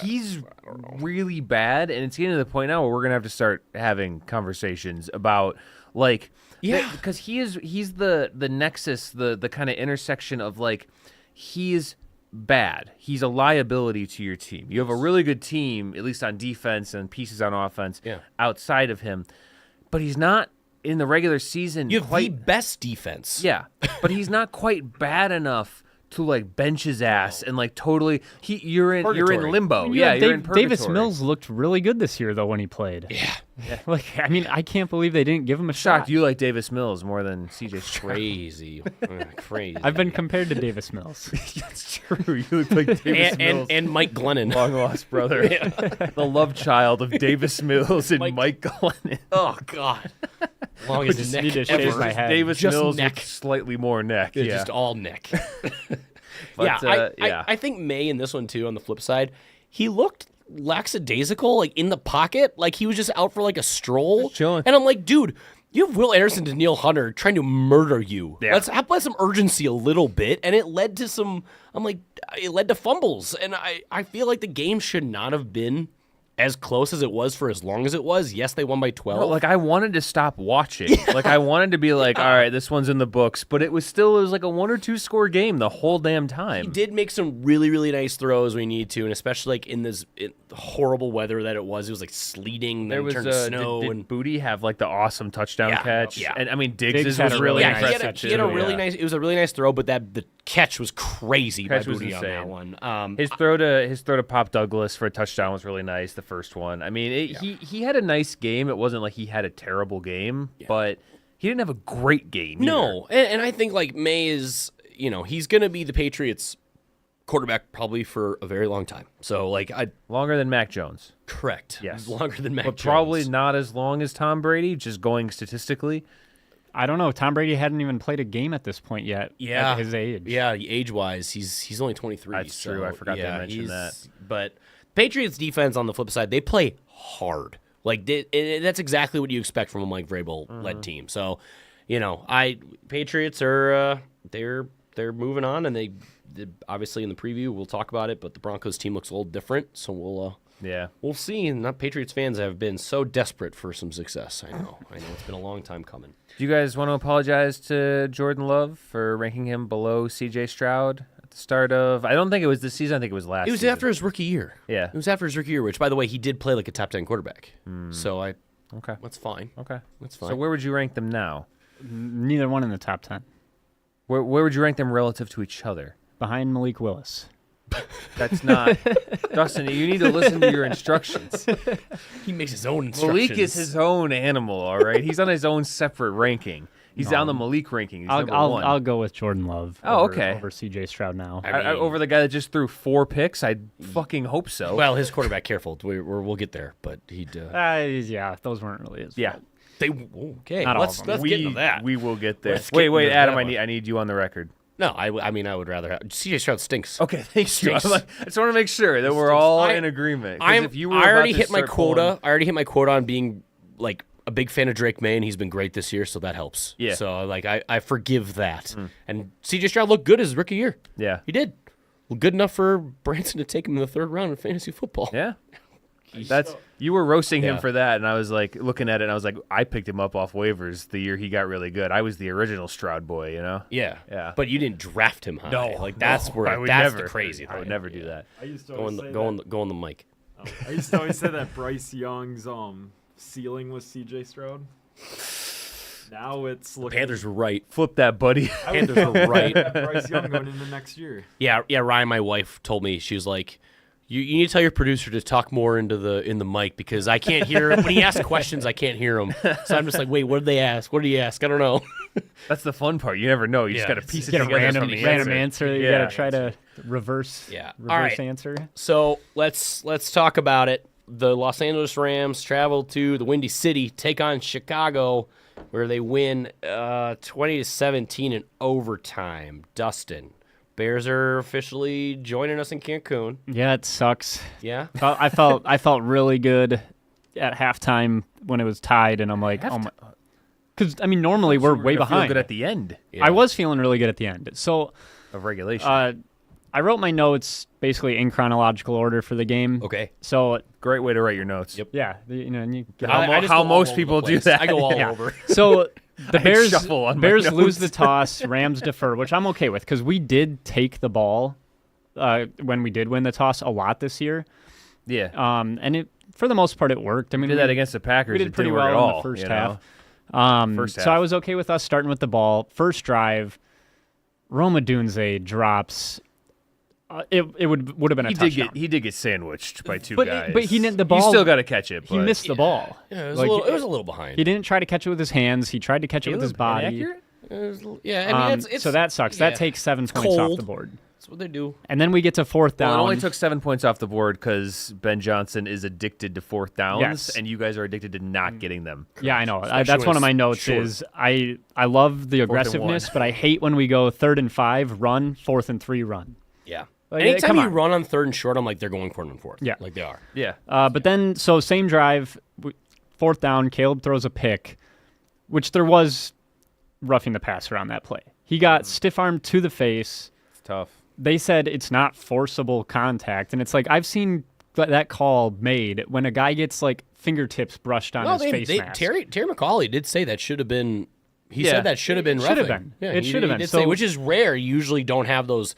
he's really bad, and it's getting to the point now where we're gonna have to start having conversations about like because he's the nexus, the kind of intersection of like he's bad. He's a liability to your team. You have a really good team, at least on defense and pieces on offense outside of him, but he's not in the regular season. you have quite the best defense. yeah, but he's not quite bad enough to like bench his ass and like totally. You're in Purgatory. limbo. Yeah, you're in purgatory. Davis Mills looked really good this year, though, when he played. Yeah. Like, I mean, I can't believe they didn't give him a Shocked shot. you like Davis Mills more than CJ Stroud. Crazy. Crazy. I've been compared to Davis Mills. That's true. You look like Davis Mills. and Mike Glennon. Long lost brother. The love child of Davis Mills and Mike Glennon. Oh God. Longest just neck need to ever. shave my head. Davis Just Mills neck. with slightly more neck. It's Yeah. just all neck. But, I think May in this one too. On the flip side, he looked lackadaisical, like in the pocket, like he was just out for like a stroll. Just chilling. And I'm like, dude, you have Will Anderson to Neil Hunter trying to murder you. Yeah. Let's have some urgency a little bit, and it led to some. I'm like, it led to fumbles, and I feel like the game should not have been as close as it was for as long as it was. Yes, they won by 12. Bro, like I wanted to stop watching. Like I wanted to be like, all right, this one's in the books, but it was like a 1 or 2 score game the whole damn time. He did make some really, really nice throws when he needed to, and especially like in this horrible weather that it was. It was like sleeting, There then it was turned to snow, did and Booty have like the awesome touchdown Yeah, catch? yeah. And I mean Diggs Diggs had was a really really yeah, nice he had a, catch he had a too, really yeah. nice. It was a really nice throw, but the catch was crazy Catch by was Booty on that insane. one. His throw to Pop Douglas for a touchdown was really nice. The first one. I mean, he had a nice game. It wasn't like he had a terrible game, but he didn't have a great game. either. No, and I think like May is, he's gonna be the Patriots quarterback probably for a very long time. So like Longer than Mac Jones, correct, Yes. longer than Mac but Jones. probably not as long as Tom Brady. Just going statistically. I don't know. Tom Brady hadn't even played a game at this point yet. Yeah, At his age. Yeah, age wise, he's only 23. That's so, true. I forgot to yeah, mention that. But Patriots defense on the flip side, they play hard. Like that's exactly what you expect from a Mike Vrabel led team. So, Patriots are they're moving on, and they obviously in the preview we'll talk about it. But the Broncos team looks a little different, so we'll see. And not Patriots fans have been so desperate for some success. I know it's been a long time coming. Do you guys want to apologize to Jordan Love for ranking him below C.J. Stroud at the start of? I don't think it was this season. I think it was last. It was season. after his rookie year. Yeah. It was after his rookie year, which, by the way, he did play like a top 10 quarterback. So Okay. that's fine. Okay. That's fine. So where would you rank them now? Neither one in the top 10. Where would you rank them relative to each other? Behind Malik Willis. That's not Dustin. You need to listen to your instructions. He makes his own instructions. Malik is his own animal. All right, he's on his own separate ranking. He's on the Malik ranking. He's number one. I'll go with Jordan Love. Oh, over, okay. Over C.J. Stroud now. I mean- over the guy that just threw 4 picks. I fucking hope so. Well, his quarterback, careful. We'll get there, but he'd. Yeah, those weren't really his yeah. fault. Okay. Not all Let's of them. get into that. We will get there. Let's get Wait, into Adam. that I need you on the record. No, I mean, I would rather have. CJ Stroud stinks. Okay, thanks. I Stinks. just want to make sure that we're all I- in agreement. 'Cause I if you were already about to hit my start quota. pulling- I already hit my quota on being like a big fan of Drake May, and he's been great this year, so that helps. Yeah. So like I forgive that. And CJ Stroud looked good his rookie year. Yeah. He did. Well, good enough for Branson to take him in the 3rd round in fantasy football. Yeah. That's You were roasting him Yeah. for that, and I was like looking at it, and I was like, I picked him up off waivers the year he got really good. I was the original Stroud boy, you know? Yeah. Yeah. But you didn't draft him high. Like that's I where would that's never. the crazy thing. I would never do that. I used to Go always on, say go on the mic. I used to always say that Bryce Young's ceiling was C.J. Stroud. Now it's looking. Panthers were right. Flip that, buddy. Panthers were right. Bryce Young going into next year. Yeah. Ryan, my wife told me, she was like, You need to tell your producer to talk more in the mic because I can't hear when he asks questions. I can't hear him, so I'm just like, wait, what did they ask? What did he ask? I don't know. That's the fun part. You never know. You just Yeah. got to piece it Get a together random from the random answer. You Yeah. gotta try to reverse All right. answer. So let's talk about it. The Los Angeles Rams travel to the Windy City, take on Chicago, where they win 20-17 in overtime. Dustin, Bears are officially joining us in Cancun. Yeah, it sucks. Yeah. I felt really good at halftime when it was tied, and I'm like, oh my, because I mean normally we're way behind. Good at the end I was feeling really good at the end. So of regulation. I wrote my notes basically in chronological order for the game. Okay. So Great way to write your notes. Yep. yeah, and you get How, I just how go all most over people the do place. that. I go all Yeah. over. So the Bears shuffle on my Bears lose notes. the toss, Rams defer, which I'm okay with because we did take the ball when we did win the toss a lot this year. Yeah. And it for the most part it worked. I mean, did that against the Packers. we did It pretty didn't work well at in all, the first you half. know? First So half. I was okay with us starting with the ball. First drive, Roma Dunze drops. It would have been a touchdown. He did get sandwiched by two But- guys. but he didn't- the ball- You still got to catch it. He but missed the ball. Yeah, it was, Like, it was a little behind. He didn't try to catch it with his hands. He tried to catch it with his body. Inaccurate? Yeah, I mean, it's so that sucks. yeah. That takes 7 points off cold. the board. That's what they do. And then we get to fourth down. Well, it only took 7 points off the board because Ben Johnson is addicted to fourth downs, Yes. and you guys are addicted to not getting them. Yeah, I know. Especially That's when one of my it's notes. short. Is I love the and aggressiveness, one. but I hate when we go 3rd and 5, run, 4th and 3, run. Yeah. Like, Anytime come you on. run on 3rd and short, I'm like, they're going 4th and 4th. Yeah. Like they are. Yeah. But then, so same drive, 4th down, Caleb throws a pick, which there was roughing the passer on that play. He got stiff armed to the face. It's tough. They said it's not forcible contact, and it's like I've seen that call made when a guy gets like fingertips brushed on No, his face mask. Terry McCauley did say that should have been. He Yeah. said that should have been. Should have roughing. been. Yeah, It he- should have he been. did So- say, which is rare. You usually don't have those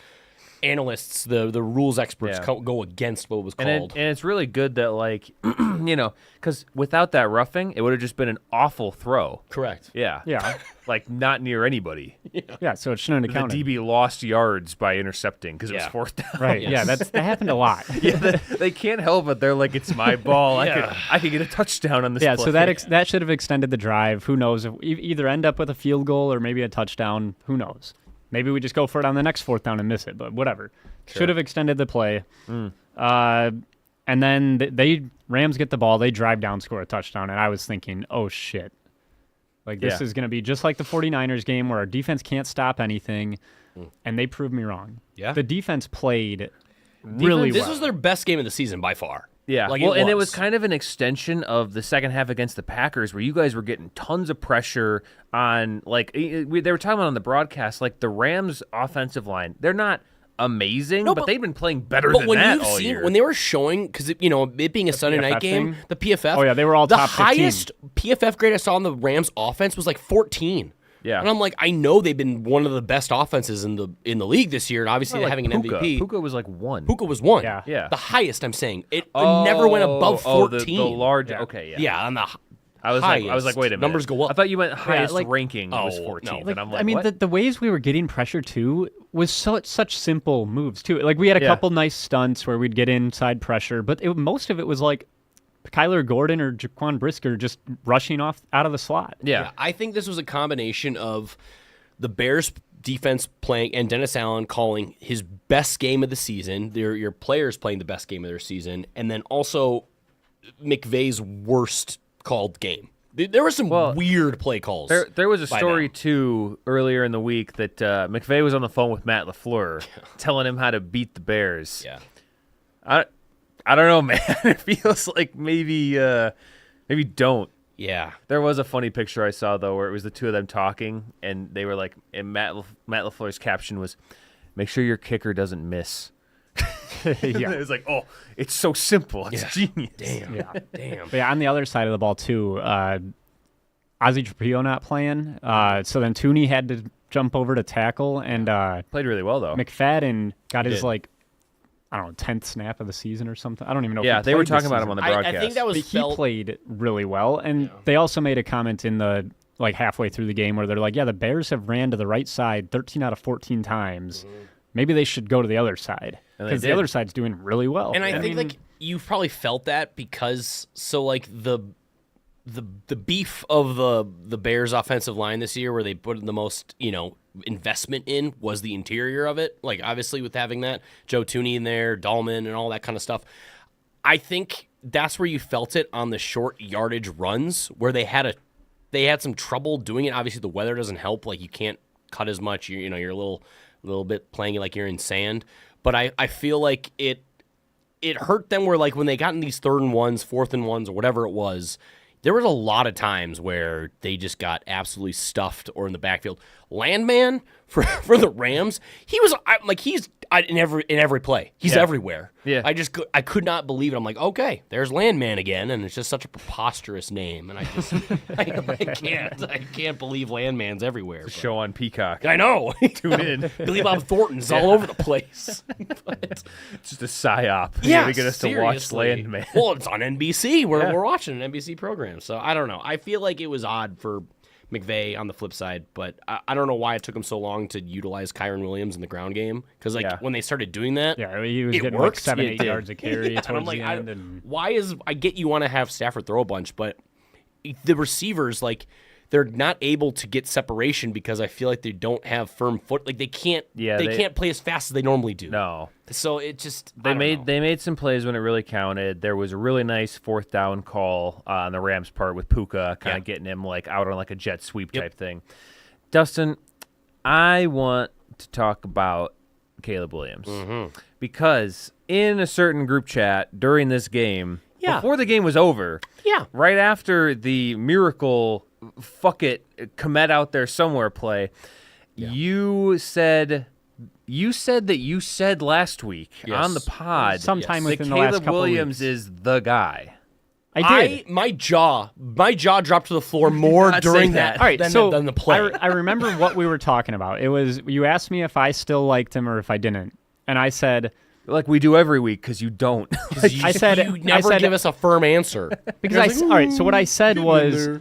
analysts, the rules experts, Yeah. go against what was And, called. and it's really good that, like, because without that roughing, it would have just been an awful throw. Correct. Yeah. Yeah, Like, not near anybody. yeah. So it shouldn't have The counted. DB lost yards by intercepting because it was Yeah. fourth down. Right? Yeah, that happened a lot. They can't help it. They're like, it's my ball. I could get a touchdown on this Yeah, play. so that should have extended the drive. Who knows? If either end up with a field goal or maybe a touchdown. Who knows? Maybe we just go for it on the next 4th down and miss it. But whatever. Should have extended the play. And then they Rams get the ball. They drive down, score a touchdown, and I was thinking, oh shit. Like this Yeah. is going to be just like the 49ers game where our defense can't stop anything, and they proved me wrong. Yeah. The defense played really This well. was their best game of the season by far. Yeah, Like, well, it and it was. was kind of an extension of the second half against the Packers, where you guys were getting tons of pressure on, like, they were talking about on the broadcast, like, the Rams' offensive line. They're not amazing, No, but they've been playing better But than when that you've all seen year. when they were showing, because it being a Sunday night PFF game, thing? the PFF. Oh, yeah, they were all the top 15. highest PFF grade I saw on the Rams offense was like 14. Yeah. And I'm like, I know they've been one of the best offenses in the league this year, and obviously Like having an Puka. MVP. Puka was like 1. Puka was 1. Yeah. Yeah. The highest, I'm saying. It never went above 14. The large. Yeah. Okay, yeah. Yeah, on the I was highest. like, wait a minute. Numbers go up. I thought you meant highest like- ranking was Oh, 14th, no. and I'm like, I mean, what? the ways we were getting pressure too was such simple moves too. Like we had a Yeah. couple nice stunts where we'd get inside pressure, but most of it was like Kyler Gordon or Jaquan Brisker just rushing off out of the slot. yeah. I think this was a combination of the Bears defense playing and Dennis Allen calling his best game of the season, your players playing the best game of their season, and then also McVay's worst called game. There were some weird play calls. There was a by story them. too earlier in the week that McVay was on the phone with Matt LaFleur, telling him how to beat the Bears. Yeah. I don't know, man. It feels like maybe don't. Yeah. There was a funny picture I saw though, where it was the two of them talking, and they were like, and Matt LaFleur's caption was, "Make sure your kicker doesn't miss." Yeah. It was like, oh, it's so simple. It's genius. Damn. Yeah. Damn. But yeah, on the other side of the ball too, Ozzie Trapillo not playing. So then Tooney had to jump over to tackle, and Played really well, though. McFadden got his did. like, I don't know, 10th snap of the season or something. I don't even know. Yeah, if he they were played this talking about him on season. the broadcast. I think that was But he felt. played really well, and they also made a comment in the like halfway through the game where they're like, yeah, the Bears have ran to the right side 13 out of 14 times. Maybe they should go to the other side And they because the did. other side's doing really well. And I think mean, like you've probably felt that because like the beef of the Bears offensive line this year, where they put the most investment in, was the interior of it. Like obviously with having that Joe Tooney in there, Dahlman, and all that kind of stuff. I think that's where you felt it on the short yardage runs where they had some trouble doing it. Obviously the weather doesn't help. Like you can't cut as much. You're a little bit playing it like you're in sand. But I feel like it hurt them where like when they got in these 3rd and 1s, 4th and 1s, or whatever it was, there was a lot of times where they just got absolutely stuffed or in the backfield. Landman for the Rams, he's in every play. He's Yeah. everywhere. Yeah. I could not believe it. I'm like, okay, there's Landman again, and it's just such a preposterous name, and I just I can't believe Landman's everywhere. but- Show on Peacock. I know. Tune in. Billy Bob Thornton's all over the place. But, It's just a psyop. yeah, To get us to watch seriously. Landman. Well, it's on NBC. Yeah. We're watching an NBC program, so I don't know. I feel like it was odd for McVay on the flip side, but I don't know why it took him so long to utilize Kyron Williams in the ground game, because Yeah. when they started doing that, yeah, he was it getting worked. like 7, It 8 did. yards a carry Yeah, and towards I'm like, the end. And why I get you want to have Stafford throw a bunch, but the receivers, like, they're not able to get separation because I feel like they don't have firm foot. Like they can't can't play as fast as they normally do. No. So it just They made some plays when it really counted. There was a really nice 4th down call on the Rams' part with Puka kind of getting him like out on like a jet sweep type thing. Dustin, I want to talk about Caleb Williams because in a certain group chat during this game, before the game was over, right after the miracle fuck it Komet out there somewhere play, you said that you said last week on the pod sometime that within the last Caleb couple Williams weeks. is the guy. I did. My jaw dropped to the floor more not during say that. that All right, than, so than the play. I remember what we were talking about. It was you asked me if I still liked him or if I didn't, and I said Like we do every week because you don't. I said you never give us a firm answer. because all right. So what I said was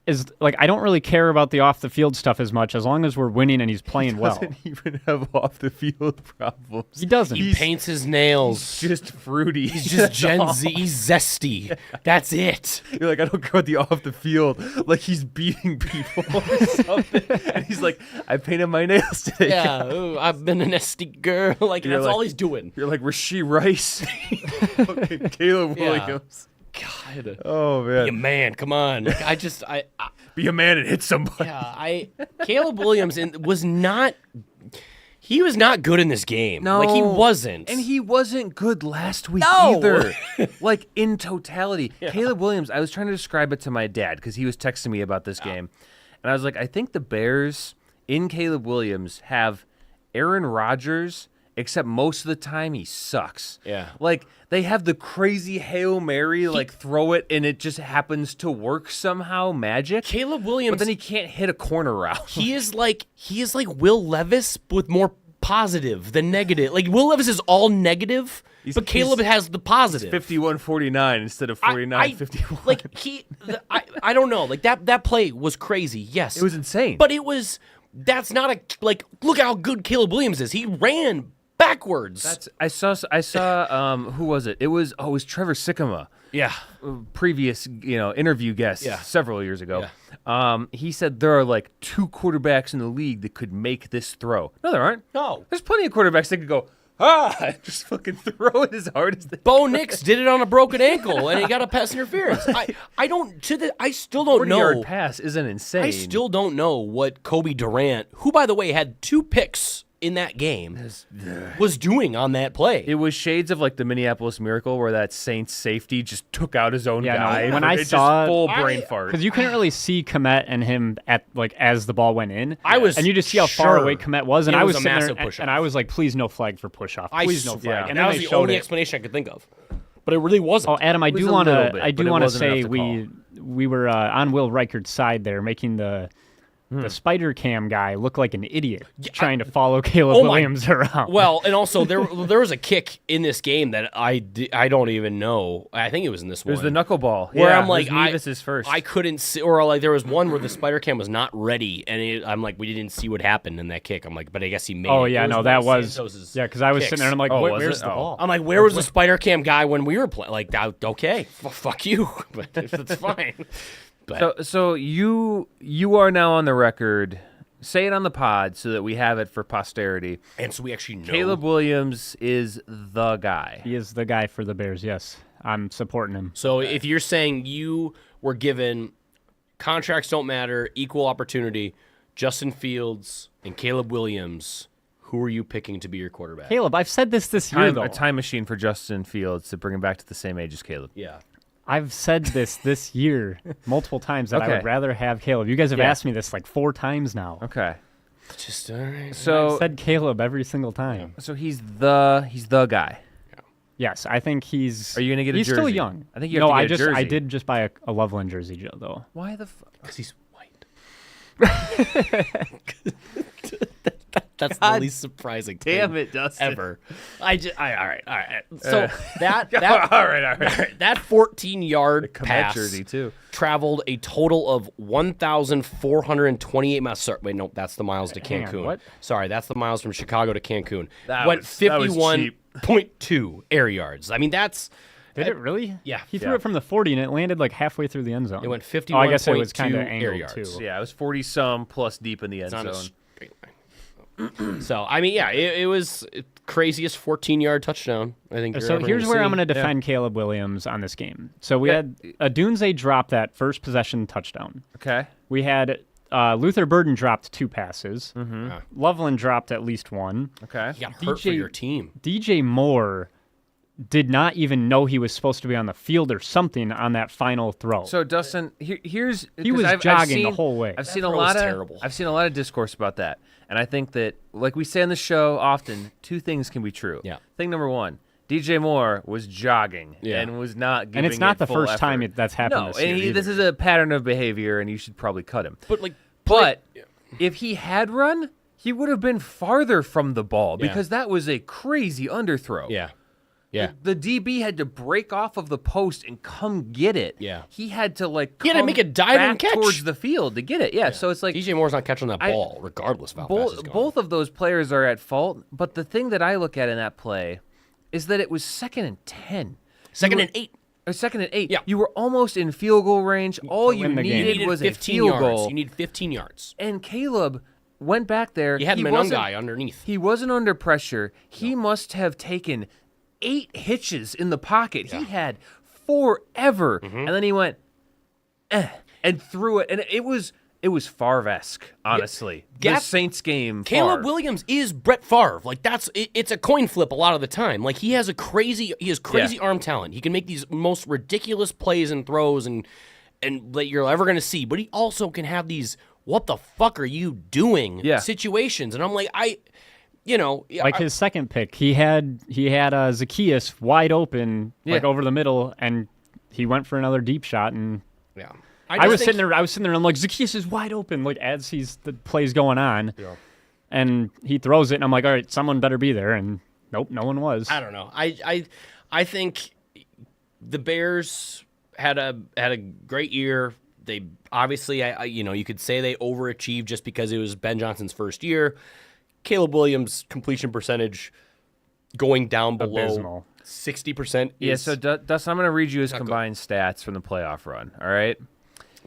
is like I don't really care about the off the field stuff as much as long as we're winning and he's playing well. Doesn't even have off the field problems. He doesn't. He paints his nails. Just fruity. He's just Gen Z. He's zesty. That's it. You're like, I don't care about the off the field. Like he's beating people or something. And he's like, I painted my nails today. Yeah, ooh, I've been a nasty girl. Like You're that's like- all he's doing. You're like Rasheed Rice. Fucking Caleb Yeah. Williams. God, Oh be a man. man. Come on. Like, Be a man and hit somebody. Caleb Williams was not. He was not good in this game. Like he wasn't. And he wasn't good last week No. either. Like in totality. Caleb Williams, I was trying to describe it to my dad because he was texting me about this game. And I was like, I think the Bears in Caleb Williams have Aaron Rodgers, except most of the time he sucks. Yeah. Like they have the crazy Hail Mary, like throw it and it just happens to work somehow, magic. Caleb Williams. But then he can't hit a corner route. he is like Will Levis with more positive than negative. Like Will Levis is all negative, but Caleb has the positive. 51-49 instead of 49-51. Like I don't know. Like that play was crazy. Yes, It was insane. But that's not a like. Look how good Caleb Williams is. He ran backwards. I saw who was it? It was Trevor Sikkema. Yeah. Previous, interview guest Yeah. several years ago. He said there are like 2 quarterbacks in the league that could make this throw. No, there aren't. No. There's plenty of quarterbacks that could go, just fucking throw it as hard as they Bo Nix did it on a broken ankle and he got a pass interference. I still don't 40-yard know. pass isn't insane. I still don't know what Kobe Durant, who by the way had 2 picks in that game was doing on that play. It was shades of like the Minneapolis Miracle where that Saints safety just took out his own Yeah, no, guy. when I It just saw- full brain fart. Because you couldn't really see Komet and him at as the ball went in. I was and you just see how far sure away Komet was, and it I was was a sitting there, massive push-off. and I was like, please no flag for push off. Please no flag. yeah. And And then that was they the showed only it. explanation I could think of. But it really wasn't. Oh, Adam, I was do a want little to bit, I but do it want to wasn't say enough to we were on Will Reichard's side there, making the spider cam guy look like an idiot trying to follow Caleb Oh my- Williams around. Well, and also there was a kick in this game that I don't even know. I think it was in this It was one. the knuckleball. where Yeah, I'm like, it was Nevis's first. I couldn't see, or like there was one where the spider cam was not ready, and I'm like, we didn't see what happened in that kick. I'm like, but I guess he made it. oh It yeah, was no, one that of was Santos's because I was kicks. sitting there and I'm like, Oh, was where's it? the Oh. ball? I'm like, where was the spider cam guy when we were playing? Like, okay, fuck you, but it's fine. But So you are now on the record. Say it on the pod so that we have it for posterity. and so we actually know Caleb Williams is the guy. He is the guy for the Bears. Yes, I'm supporting him. So if you're saying you were given contracts don't matter, equal opportunity, Justin Fields and Caleb Williams, who are you picking to be your quarterback? Caleb, I've said this year though. A time machine for Justin Fields to bring him back to the same age as Caleb. Yeah. I've said this year multiple times that I Okay. would rather have Caleb. You guys have Yeah. asked me this like 4 times now. Okay. Just all right. I've So said Caleb every single time. he's the guy. Yes, I think he's. Are you gonna get a He's still jersey? young. I think you have no, to get a I jersey. did just buy a Loveland jersey, Joe. Though. Why the fuck? Because he's white. That's the least surprising thing it, Dustin. ever. All right. So that all right. that 14-yard Komet pass jersey too. traveled a total of 1,428 miles. Sorry, wait, no, that's the miles to Hang on, Cancun. what? Sorry, that's the miles from Chicago to Cancun. That Went was cheap. 51.2 air yards. I mean, that's Did it really? Yeah. He threw Yeah. it from the 40 and it landed like halfway through the end zone. it went Oh, I guess it was 51.2 kind of air angled yards. too. Yeah, it was 40-some plus deep in the end It's on a zone. straight line. So I mean, yeah, it was craziest 14-yard touchdown. I think. So here's where I'm going to defend Caleb Williams on this game. So we had Adunze drop that first possession touchdown. Okay. We had Luther Burden dropped 2 passes. Yeah. Loveland dropped at least 1. Okay. You got hurt for DJ your team. DJ Moore did not even know he was supposed to be on the field or something on that final throw. So Dustin, here's He was jogging the whole way. I've seen That a throw was lot of terrible. I've seen a lot of discourse about that, and I think that, like we say on the show often, 2 things can be true. Yeah. Thing number 1, DJ Moore was jogging Yeah. and was not giving and it's not it the full first time effort. that's happened No, this year. and this either. is a pattern of behavior, and you should probably cut him. But like, But if he had run, he would have been farther from the ball Yeah. because that was a crazy underthrow. yeah, yeah. The DB had to break off of the post and come get it. Yeah. He had to like He had to come make a dive and back catch. towards the field to get it. Yeah. So it's like DJ Moore's not catching that I- ball, regardless of how fast it's going. both of those players are at fault. But the thing that I look at in that play is that it was 2nd and 10. Second and 8. Or 2nd and 8. Yeah. You were almost in field goal range. All you win the game. You needed needed was a 15 field yards. goal. You need 15 yards. And Caleb went back there. You had He Menungai wasn't- underneath. He wasn't under pressure. He must have taken 8 hitches in the pocket. He had forever. Mm-hmm. And then he went, and threw it. And it was Favre-esque, honestly. The Gas- Saints game, Caleb Favre. Williams is Brett Favre. Like it's a coin flip a lot of the time. Like he has crazy arm talent. He can make these most ridiculous plays and throws and that you're ever going to see. But he also can have these what the fuck are you doing situations. And I'm like like his second pick, he had Zacchaeus wide open, like over the middle, and he went for another deep shot. And yeah. I was sitting there, and I'm like, Zacchaeus is wide open, like as the play's going on, and he throws it, and I'm like, all right, someone better be there, and nope, no one was. I don't know. I think the Bears had a great year. They obviously, you could say they overachieved just because it was Ben Johnson's first year. Caleb Williams' completion percentage going down below Abysmal. 60%. Yeah, so Dustin, I'm going to read you his Not good. combined stats from the playoff run, all right?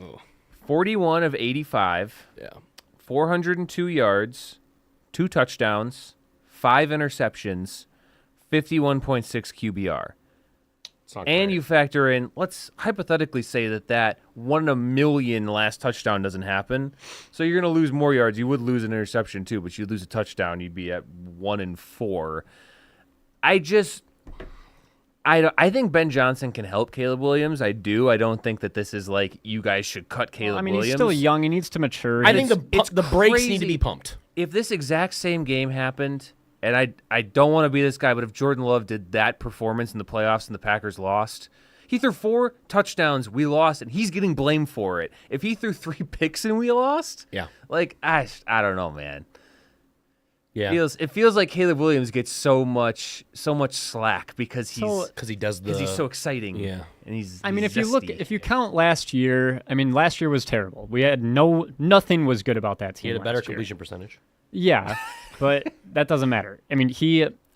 Oh. 41 of 85, Yeah. 402 yards, 2 touchdowns, 5 interceptions, 51.6 QBR. not and great. you factor in, let's hypothetically say that 1 in a million last touchdown doesn't happen. So you're going to lose more yards. You would lose an interception too, but you'd lose a touchdown. You'd be at 1 in 4. I think Ben Johnson can help Caleb Williams. I do. I don't think that this is like you guys should cut Caleb Williams. He's still young. He needs to mature. I think it's the brakes crazy. need to be pumped. If this exact same game happened, and I don't want to be this guy, but if Jordan Love did that performance in the playoffs and the Packers lost, he threw 4 touchdowns, we lost, and he's getting blamed for it. If he threw 3 picks and we lost, I don't know, man. Yeah, It feels like Caleb Williams gets so much slack because he's so exciting. Yeah, and he's. I mean, he's if you count last year, last year was terrible. We had nothing was good about that team. he had a better last year. completion percentage. Yeah, but that doesn't matter. I mean,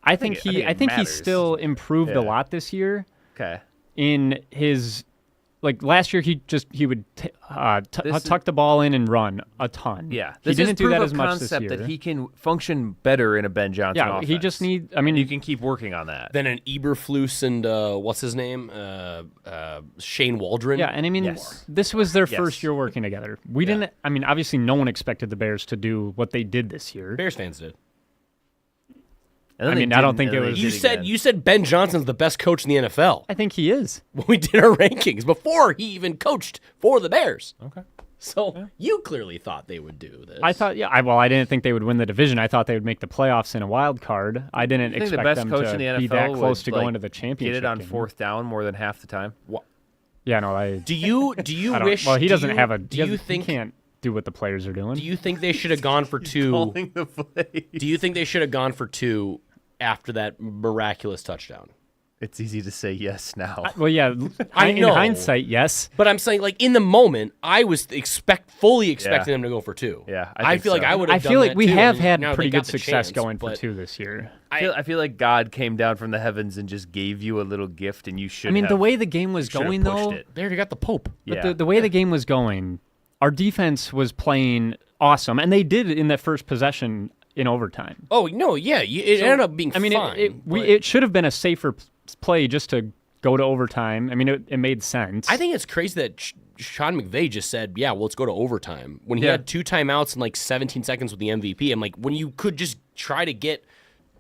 I think he matters. still improved a lot this year. Okay. In his, like last year, he would tuck the ball in and run a ton. Yeah, he didn't do that as much concept this year. that he can function better in a Ben Johnson offense. He just needs. you can keep working on that. Then an Eberflus and what's his name, Shane Waldron. Yeah, and this was their first year working together. We didn't. Obviously, no one expected the Bears to do what they did this year. Bears fans did. And then I don't think it was. You said Ben Johnson's the best coach in the NFL. I think he is. When we did our rankings before he even coached for the Bears. Okay. So you clearly thought they would do this. I thought, I didn't think they would win the division. I thought they would make the playoffs in a wild card. I didn't expect the best them coach to in the NFL be that close would, to going to the championship. Get it on game. 4th down more than half the time. Yeah, no, Do you wish? Well, he do doesn't you, have a. Do you think? He can't do what the players are doing? Do you think they should have gone for 2? Calling the plays. Do you think they should have gone for 2 after that miraculous touchdown? It's easy to say yes now. Well, yeah. I in know. hindsight, yes. But I'm saying, like, in the moment, I was fully expecting them to go for 2. Yeah, I feel like I would I have done feel like that we too, have and had now pretty they got good the success chance, going for but 2 this year. I feel like God came down from the heavens and just gave you a little gift, and you should. the way the game was going, though. They already got the Pope. But the way the game was going, our defense was playing awesome, and they did in that first possession in overtime. Oh no, yeah, it ended up being fine. It should have been a safer play just to go to overtime. It made sense. I think it's crazy that Sean McVay just said, "Yeah, well, let's go to overtime." When he had 2 timeouts in like 17 seconds with the MVP, I'm like, when you could just try to get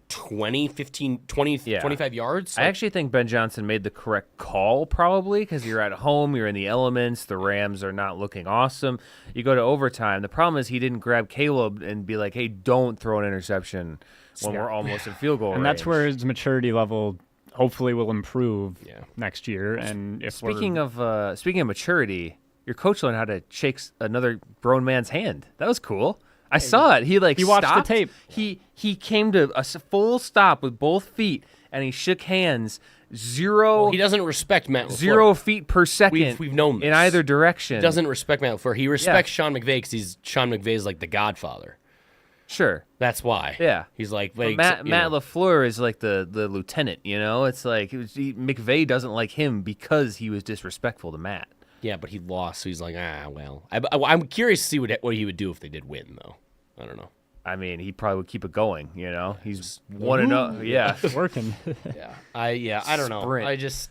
20, 15, 20, 25 yards. I actually think Ben Johnson made the correct call, probably, because you're at home, you're in the elements, the Rams are not looking awesome. You go to overtime. The problem is he didn't grab Caleb and be like, hey, don't throw an interception when we're almost in field goal range. And that's where his maturity level hopefully will improve next year. And if speaking of maturity, your coach learned how to shake another grown man's hand. That was cool. I saw it. He watched stopped. the tape. He came to a full stop with both feet, and he shook hands. Zero. He doesn't respect Matt LaFleur. 0 feet per second. We've known this. In either direction. He doesn't respect Matt LaFleur. He respects Sean McVay because Sean McVay's like the Godfather. Sure. That's why. Yeah. He's like Matt LaFleur is like the lieutenant. It's like McVay doesn't like him because he was disrespectful to Matt. Yeah, but he lost, so he's like, well. I'm curious to see what he would do if they did win, though. I don't know. He probably would keep it going. He's 1-0. Yeah, it's working. I don't know. Sprint. I just,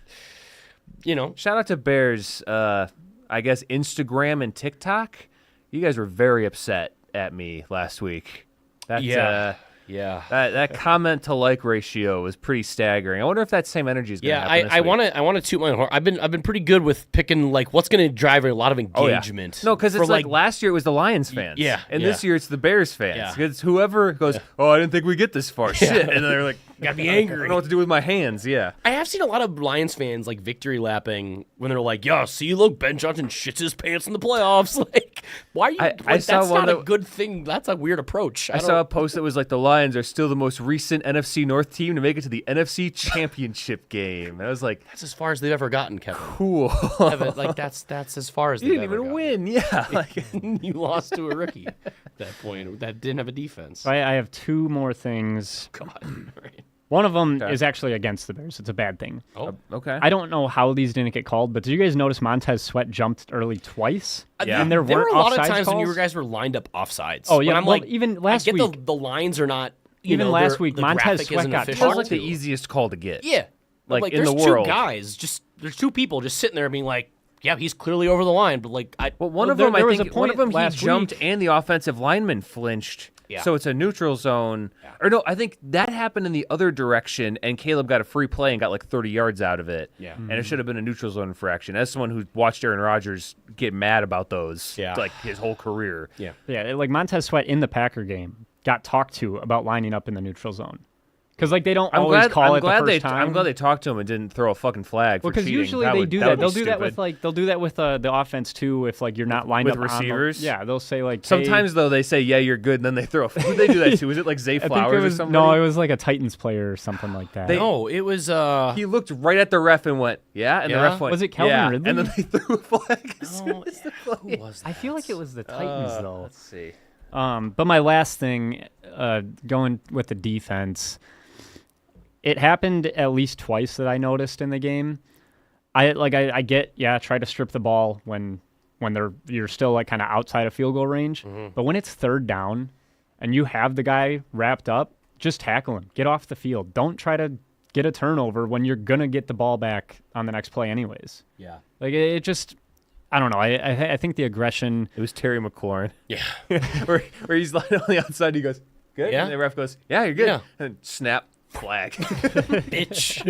Shout out to Bears. I guess Instagram and TikTok. You guys were very upset at me last week. That comment to like ratio was pretty staggering. I wonder if that same energy is going to happen this week. I want to toot my horn. I've been pretty good with picking like what's going to drive a lot of engagement. No, because it's like last year it was the Lions fans. And this year it's the Bears fans. Because whoever goes, I didn't think we get this far. Shit. And then they're like, gotta be I angry. don't know what to do with my hands. Yeah. I have seen a lot of Lions fans like victory lapping when they're like, see, look, Ben Johnson shits his pants in the playoffs. Like, why are you? That's not a good thing. That's a weird approach. I saw a post that was like the Lions are still the most recent NFC North team to make it to the NFC Championship game. And I was like, that's as far as they've ever gotten, Kevin. Cool. Kevin, like that's as far as you didn't even win. Yeah. Like you lost to a rookie at that point that didn't have a defense. I have 2 more things. God. Right. One of them is actually against the Bears. It's a bad thing. Oh, okay. I don't know how these didn't get called, but did you guys notice Montez Sweat jumped early twice? Yeah. And there were weren't a lot of offsides times when calls? you guys were lined up offsides. Oh, yeah. But I'm well, like, even last I get week. the lines are not. Even last week, the Montez graphic Sweat isn't got official. That was like the easiest call to get. Yeah. like in there's the world. there's two people just sitting there being like, yeah, he's clearly over the line, but like Well, one Well, of them, there I was think, a one point of them he last jumped week- and the offensive lineman flinched. Yeah. So it's a neutral zone. Or no, I think that happened in the other direction, and Caleb got a free play and got like 30 yards out of it. Yeah. And it should have been a neutral zone infraction. As someone who watched Aaron Rodgers get mad about those, Yeah. like his whole career. yeah. Yeah, like Montez Sweat in the Packer game got talked to about lining up in the neutral zone. Because like they don't always call it the first time. I'm glad they talked to him and didn't throw a fucking flag. Well, because usually they do that. They'll do that with the offense too. If like you're not lined With up on the- receivers? yeah, they'll say like hey- Sometimes though they say, "Yeah, you're good," and then they throw. Who they do that to? Was it like Zay I think Flowers it was or something? no, it was like a Titans player or something like that. No, it was He looked right at the ref and went, "Yeah," and the Yeah? ref went, Was it Calvin yeah. Ridley? And then they threw a flag. As soon Oh, as the who play. was I feel like it was the Titans though. Let's see. But my last thing, going with the defense, it happened at least twice that I noticed in the game. I get try to strip the ball when you're still like kind of outside of field goal range, but when it's third down and you have the guy wrapped up, just tackle him. Get off the field. Don't try to get a turnover when you're gonna get the ball back on the next play anyways. Yeah. Like it just. I don't know. I think the aggression. It was Terry McLaurin. Yeah. where he's lying on the outside. He goes, "Good." Yeah. And the ref goes, "Yeah, you're good." Yeah. And snap, flag. Bitch.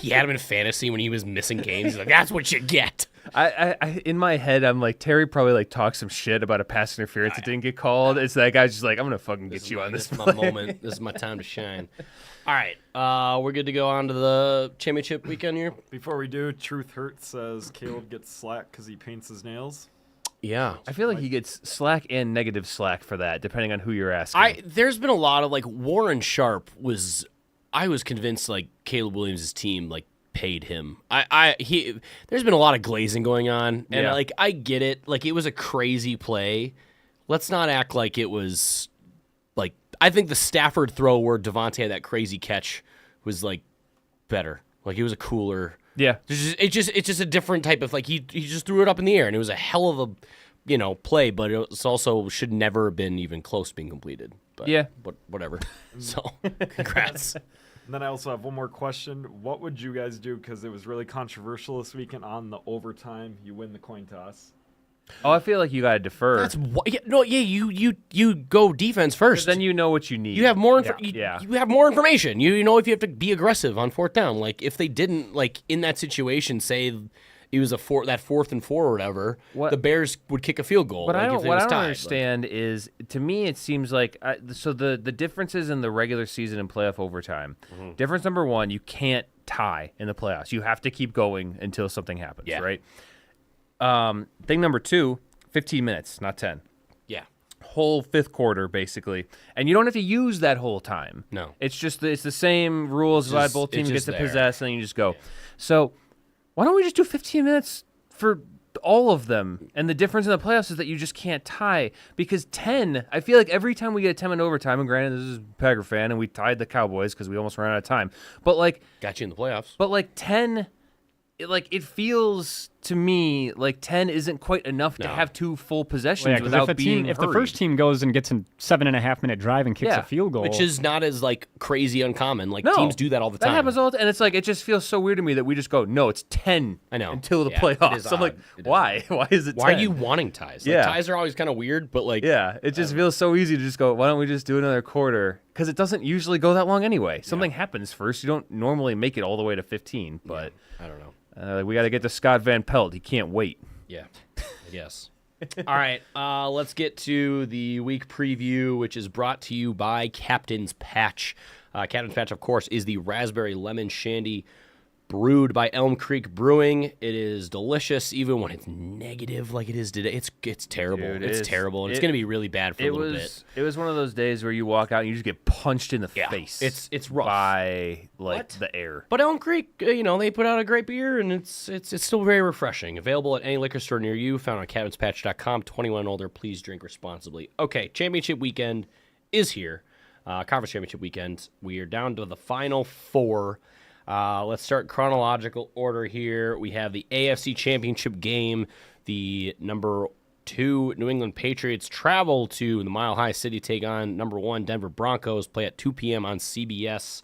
He had him in fantasy when he was missing games. He's like, that's what you get. I in my head, I'm like, Terry probably like talked some shit about a pass interference that didn't get called. It's that guy's just like, I'm gonna fucking get you on this. This is my moment. This is my time to shine. All right. We're good to go on to the championship weekend here. Before we do, Truth Hurts says Caleb gets slack because he paints his nails. Yeah. I feel like he gets slack and negative slack for that, depending on who you're asking. There's been a lot of like Warren Sharp was. I was convinced like Caleb Williams' team like paid him. There's been a lot of glazing going on, and Yeah. like I get it. Like it was a crazy play. Let's not act like it was like I think the Stafford throw where Devontae had that crazy catch was like better. Like it was a cooler. Yeah. It's just a different type of like he just threw it up in the air and it was a hell of a play, but it also should never have been even close to being completed. But Yeah. but whatever. So congrats. And then I also have one more question. What would you guys do? Because it was really controversial this weekend on the overtime. You win the coin toss. Oh, I feel like you gotta defer. You go defense first. Then you know what you need. You have more. Yeah. You have more information. You know if you have to be aggressive on fourth down. Like if they didn't like in that situation, say it was that 4th and 4 or whatever, the Bears would kick a field goal. What like, I if don't, it what was I don't tied. understand is, to me, it seems like so the differences in the regular season and playoff overtime. Difference number one: you can't tie in the playoffs. You have to keep going until something happens. Yeah. Right. Thing number two: 15 minutes, not 10. Yeah. Whole fifth quarter, basically, and you don't have to use that whole time. No. It's just it's the same rules. Just- Both it's teams get just to there. possess, and then you just go. So why don't we just do 15 minutes for all of them? And the difference in the playoffs is that you just can't tie, because 10, I feel like every time we get a 10-minute overtime, and granted, this is a Packer fan, and we tied the Cowboys because we almost ran out of time, but like Got you in the playoffs. 10, it feels to me like 10 isn't quite enough to No. have two full possessions Well, yeah, 'cause without if the hurried. first team goes and gets a 7.5-minute drive and kicks Yeah, a field goal, Which is not as like crazy uncommon. Like No, teams do that all the time. That happens all the time, and it's like it just feels so weird to me that we just go, no, it's 10. I know. Until the Yeah, it playoffs. is I'm like, odd. It is why? Why is it 10? Why are you wanting ties? Like, Yeah. ties are always kind of weird, but like Yeah, it just feels so easy to just go, why don't we just do another quarter? Because it doesn't usually go that long anyway. Something happens first. You don't normally make it all the way to 15, but I don't know. we got to get to Scott Van Pelt. He can't wait. Yeah, I guess. All right, let's get to the week preview, which is brought to you by Captain's Patch. Captain's Patch, of course, is the raspberry lemon shandy brewed by Elm Creek Brewing. It is delicious, even when it's negative like it is today. It's terrible. Dude, it's terrible, and it's going to be really bad for a little bit. It was one of those days where you walk out and you just get punched in the Yeah, face. it's rough. by like What? the air. But Elm Creek, they put out a great beer, and it's still very refreshing. Available at any liquor store near you. Found on cabinspatch.com. 21 and older. Please drink responsibly. Okay, championship weekend is here. Conference championship weekend. We are down to the final four. Let's start chronological order here. We have the AFC Championship game. The number 2 New England Patriots travel to the Mile High City, take on number 1 Denver Broncos. Play at 2 p.m. on CBS.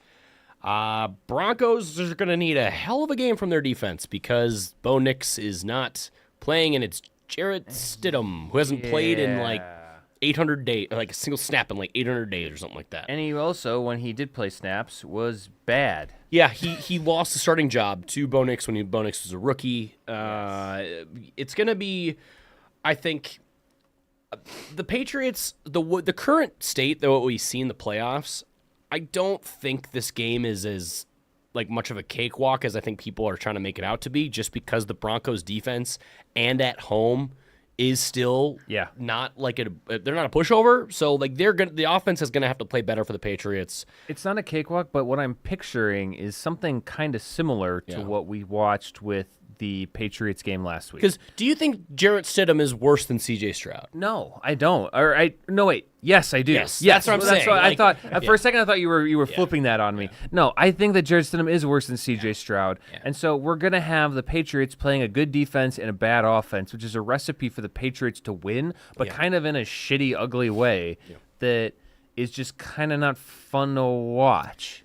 Broncos are going to need a hell of a game from their defense because Bo Nix is not playing, and it's Jarrett Stidham, who hasn't played in like 800 days, like a single snap in like 800 days or something like that. And he also, when he did play snaps, was bad. Yeah, he lost the starting job to Bo Nix when Bo Nix was a rookie. It's going to be, I think, the Patriots, the current state, though, what we see in the playoffs, I don't think this game is as like much of a cakewalk as I think people are trying to make it out to be, just because the Broncos defense and at home is still not like they're not a pushover. So like the offense is gonna have to play better for the Patriots. It's not a cakewalk, but what I'm picturing is something kind of similar to what we watched with the Patriots game last week. Because do you think Jarrett Stidham is worse than C.J. Stroud? No, I don't. No, wait. Yes, I do. Yes, that's what I'm saying. What like, I thought for a second. I thought you were flipping that on me. No, I think that Jarrett Stidham is worse than C.J. Stroud, and so we're gonna have the Patriots playing a good defense and a bad offense, which is a recipe for the Patriots to win, but kind of in a shitty, ugly way that is just kind of not fun to watch.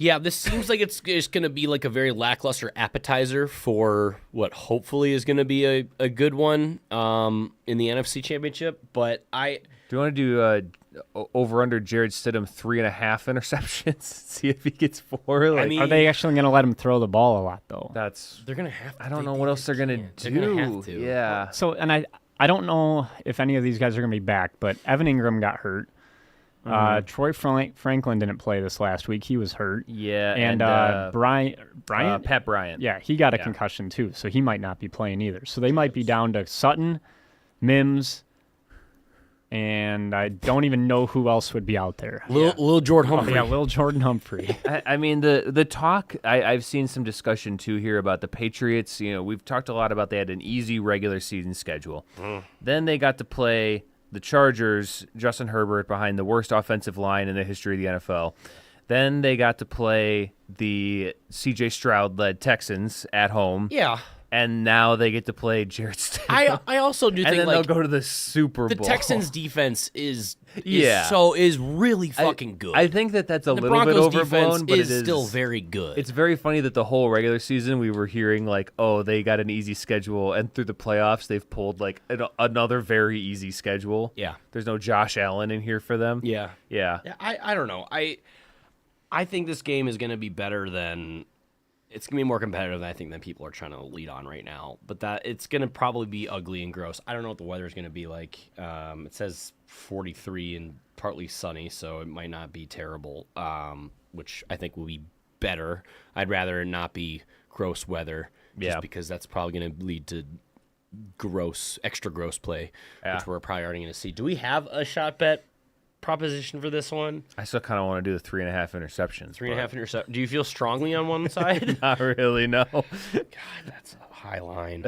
Yeah, this seems like it's going to be like a very lackluster appetizer for what hopefully is going to be a good one in the NFC Championship. But do you want to do over under Jarrett Stidham 3.5 interceptions? See if he gets 4. Like, are they actually going to let him throw the ball a lot though? They're going to have to. I don't know what else they're going to do. They're going to have to. Yeah. So, and I don't know if any of these guys are going to be back, but Evan Ingram got hurt. Troy Franklin didn't play this last week. He was hurt. Yeah, and Bryant? Pat Bryant. Yeah, he got a concussion too, so he might not be playing either. So they might be down to Sutton, Mims, and I don't even know who else would be out there. Lil Jordan Humphrey. Lil Jordan Humphrey. I mean, the talk, I've seen some discussion too here about the Patriots. You know, we've talked a lot about they had an easy regular season schedule. Then they got to play the Chargers, Justin Herbert behind the worst offensive line in the history of the NFL. Then they got to play the C.J. Stroud-led Texans at home. Yeah. And now they get to play Jarrett Stidham. I also do think and then like they'll go to the Super Bowl. the Texans defense is really fucking good. I think that's a the little Broncos bit overblown, defense but is it is still very good. It's very funny that the whole regular season we were hearing like, oh, they got an easy schedule, and through the playoffs they've pulled like another very easy schedule. Yeah. There's no Josh Allen in here for them. Yeah. Yeah. I don't know. I think this game is going to be better than it's going to be more competitive than I think than people are trying to lead on right now. But that it's going to probably be ugly and gross. I don't know what the weather is going to be like. It says 43 and partly sunny, so it might not be terrible, which I think will be better. I'd rather it not be gross weather just because that's probably going to lead to extra gross play, which we're probably already going to see. Do we have a shot bet proposition for this one? I still kind of want to do the 3.5 interceptions. 3.5 interceptions. Do you feel strongly on one side? Not really, no. God, that's a high line.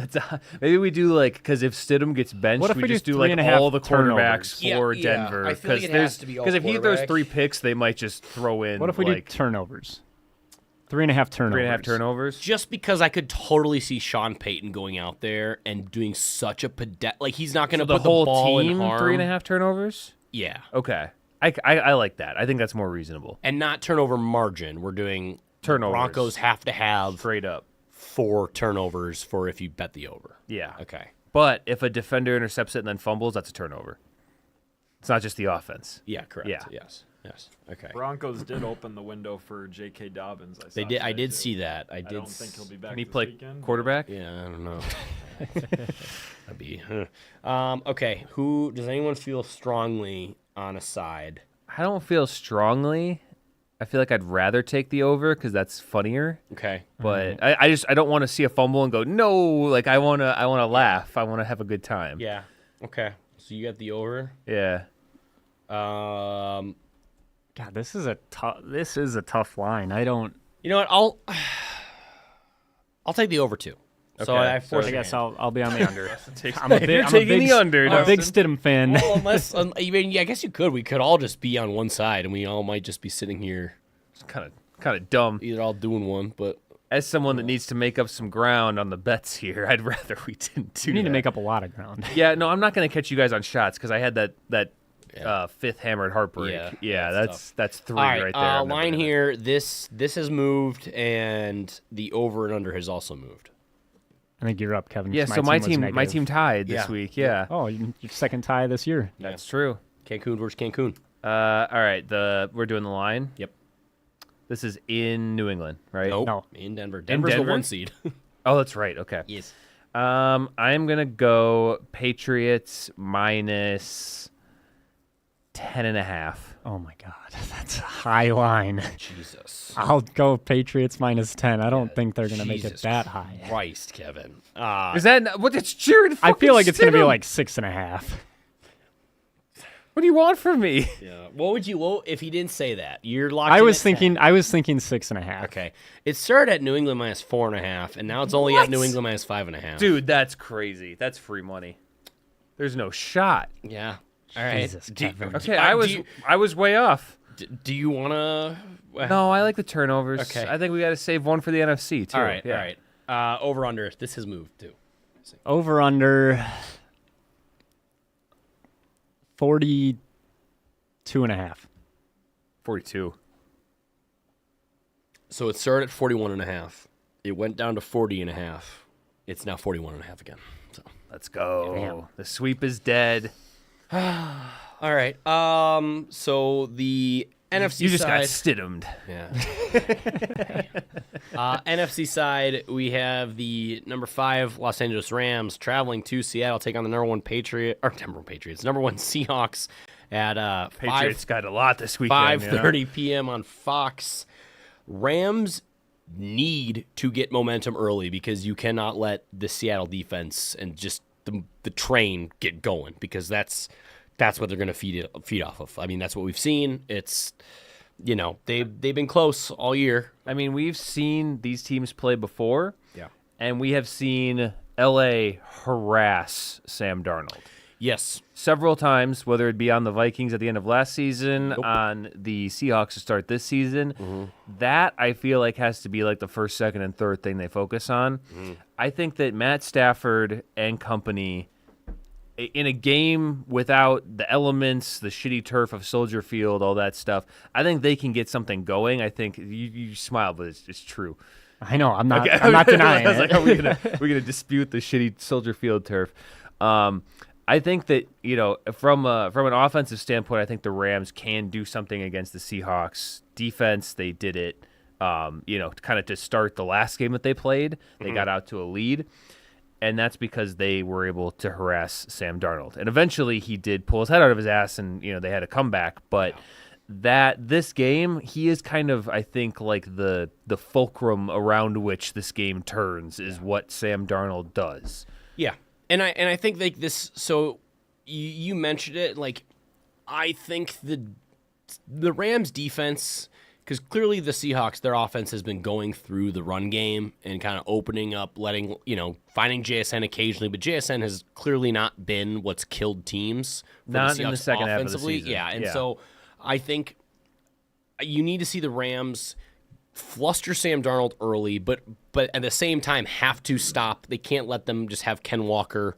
Maybe we do like, because if Stidham gets benched, What if we just do do like 3.5 all the quarterbacks turnovers? for Yeah, Denver. I feel like it has to be all because if he throws quarterbacks. 3 picks, they might just throw in. What if we do like turnovers? 3.5 turnovers. 3.5 turnovers? Just because I could totally see Sean Payton going out there and doing such a like he's not going to So the put whole the ball team in harm. 3.5 turnovers? Yeah, Okay. I like that. I think that's more reasonable. and not turnover margin. We're doing Turnovers. Broncos have to have Straight up. 4 turnovers for if you bet the over. Yeah. Okay. But if a defender intercepts it and then fumbles, that's a turnover. It's not just the offense. Yeah. Correct. Yeah. Yes. Okay. Broncos did open the window for J.K. Dobbins. They did. I did too. see that. I I did. don't think he'll be back Can he this play weekend. quarterback? Yeah, I don't know. That'd be. Okay. Does anyone feel strongly on a side? I don't feel strongly. I feel like I'd rather take the over because that's funnier. Okay. But I don't want to see a fumble and go no. Like I wanna laugh. I wanna have a good time. Yeah. Okay. So you got the over. Yeah. Um. God, this is a tough line. I don't. You know what? I'll take the over too. So Okay. I force. I guess I'll be on the under. You're taking the under, I'm a big Dustin. Stidham fan. Well, unless I mean, yeah, I guess you could. We could all just be on one side, and we all might just be sitting here, It's kind of dumb. either all doing one. But As someone that needs to make up some ground on the bets here, I'd rather we didn't do You need that. to make up a lot of ground. Yeah, no, I'm not going to catch you guys on shots because I had that fifth hammered heartbreak. Yeah, that's 3 All right, right there. I'm never line gonna- here. This has moved, and the over and under has also moved. I think you're up, Kevin. Yeah, 'cause so my was team negative. tied this Yeah. week. Yeah, Oh, your second tie this year. that's true. Cancun versus Cancun. All right, we're doing the line. Yep. This is in New England, right? Nope. No. In Denver. Denver's the Denver? 1 seed. Oh, that's right. Okay. Yes. I'm gonna go Patriots minus 10.5. Oh my God, that's a high line. Jesus. I'll go Patriots minus 10. I don't think they're gonna make it Jesus that high. Christ, Kevin. Is that what? It's Jared. I feel like it's gonna be Stidham. like 6.5. What do you want from me? Yeah. What would you? If he didn't say that, you're locked. I in was at thinking 10. 6.5. Okay. It started at New England minus 4.5, and now it's only What? at New England minus 5.5. Dude, that's crazy. That's free money. There's no shot. Yeah. All right. Jesus, Kevin. Okay, I was way off. Do you want to? No, I like the turnovers. Okay. I think we got to save one for the NFC too. All right. Yeah. All right. Over under. This has moved too. Over under 42.5. 42. So it started at 41.5. It went down to 40.5. It's now 41.5 again. So. Let's go. Damn. The sweep is dead. All right. So the NFC You just side. got Stidhamed. Yeah. NFC side, we have the number 5 Los Angeles Rams traveling to Seattle, take on the number 1 number 1 Seahawks at Patriots got a lot this weekend. 5:30 p.m. on Fox. Rams need to get momentum early because you cannot let the Seattle defense and just the train get going, because that's what they're going to feed off of. I mean, that's what we've seen. It's, they've been close all year. I mean, we've seen these teams play before. Yeah. And we have seen LA harass Sam Darnold Yes. several times, whether it be on the Vikings at the end of last season, Nope. on the Seahawks to start this season. Mm-hmm. That, I feel like, has to be like the first, second, and third thing they focus on. Mm-hmm. I think that Matt Stafford and company, in a game without the elements, the shitty turf of Soldier Field, all that stuff, I think they can get something going. I think you smile, but it's true. I know. I'm not. I'm not denying I was it. like, we're gonna dispute the shitty Soldier Field turf. I think that from an offensive standpoint, I think the Rams can do something against the Seahawks defense. They did it, kind of to start the last game that they played. They got out to a lead, and that's because they were able to harass Sam Darnold. And eventually, he did pull his head out of his ass, and they had a comeback. But this game, he is kind of, I think, like the fulcrum around which this game turns is what Sam Darnold does. Yeah. And I think like this. So you mentioned it. Like, I think the Rams defense, because clearly the Seahawks, their offense has been going through the run game and kind of opening up, finding JSN occasionally, but JSN has clearly not been what's killed teams. For Not the in the Seahawks second half of the offensively. season. Yeah, and Yeah. so I think you need to see the Rams fluster Sam Darnold early, but at the same time have to stop. They can't let them just have Ken Walker,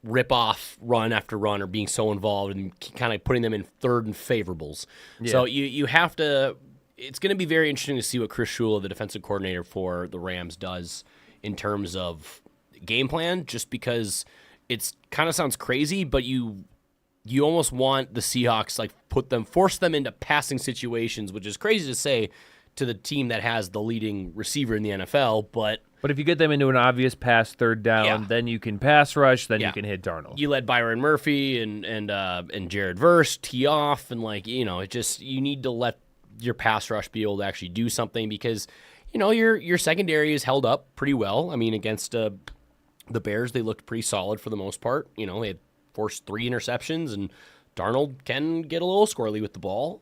rip off run after run, or being so involved and kind of putting them in third and favorables. Yeah. So you have to. It's going to be very interesting to see what Chris Shula, the defensive coordinator for the Rams, does in terms of game plan. Just because it's kind of sounds crazy, but you almost want the Seahawks force them into passing situations, which is crazy to say to the team that has the leading receiver in the NFL, but if you get them into an obvious pass third down, Yeah. then you can pass rush, then Yeah. you can hit Darnold. you let Byron Murphy and Jared Verse tee off, and it just, you need to let your pass rush be able to actually do something, because your secondary is held up pretty well. I mean, against the Bears, they looked pretty solid for the most part. They had forced 3 interceptions, and Darnold can get a little squirrely with the ball.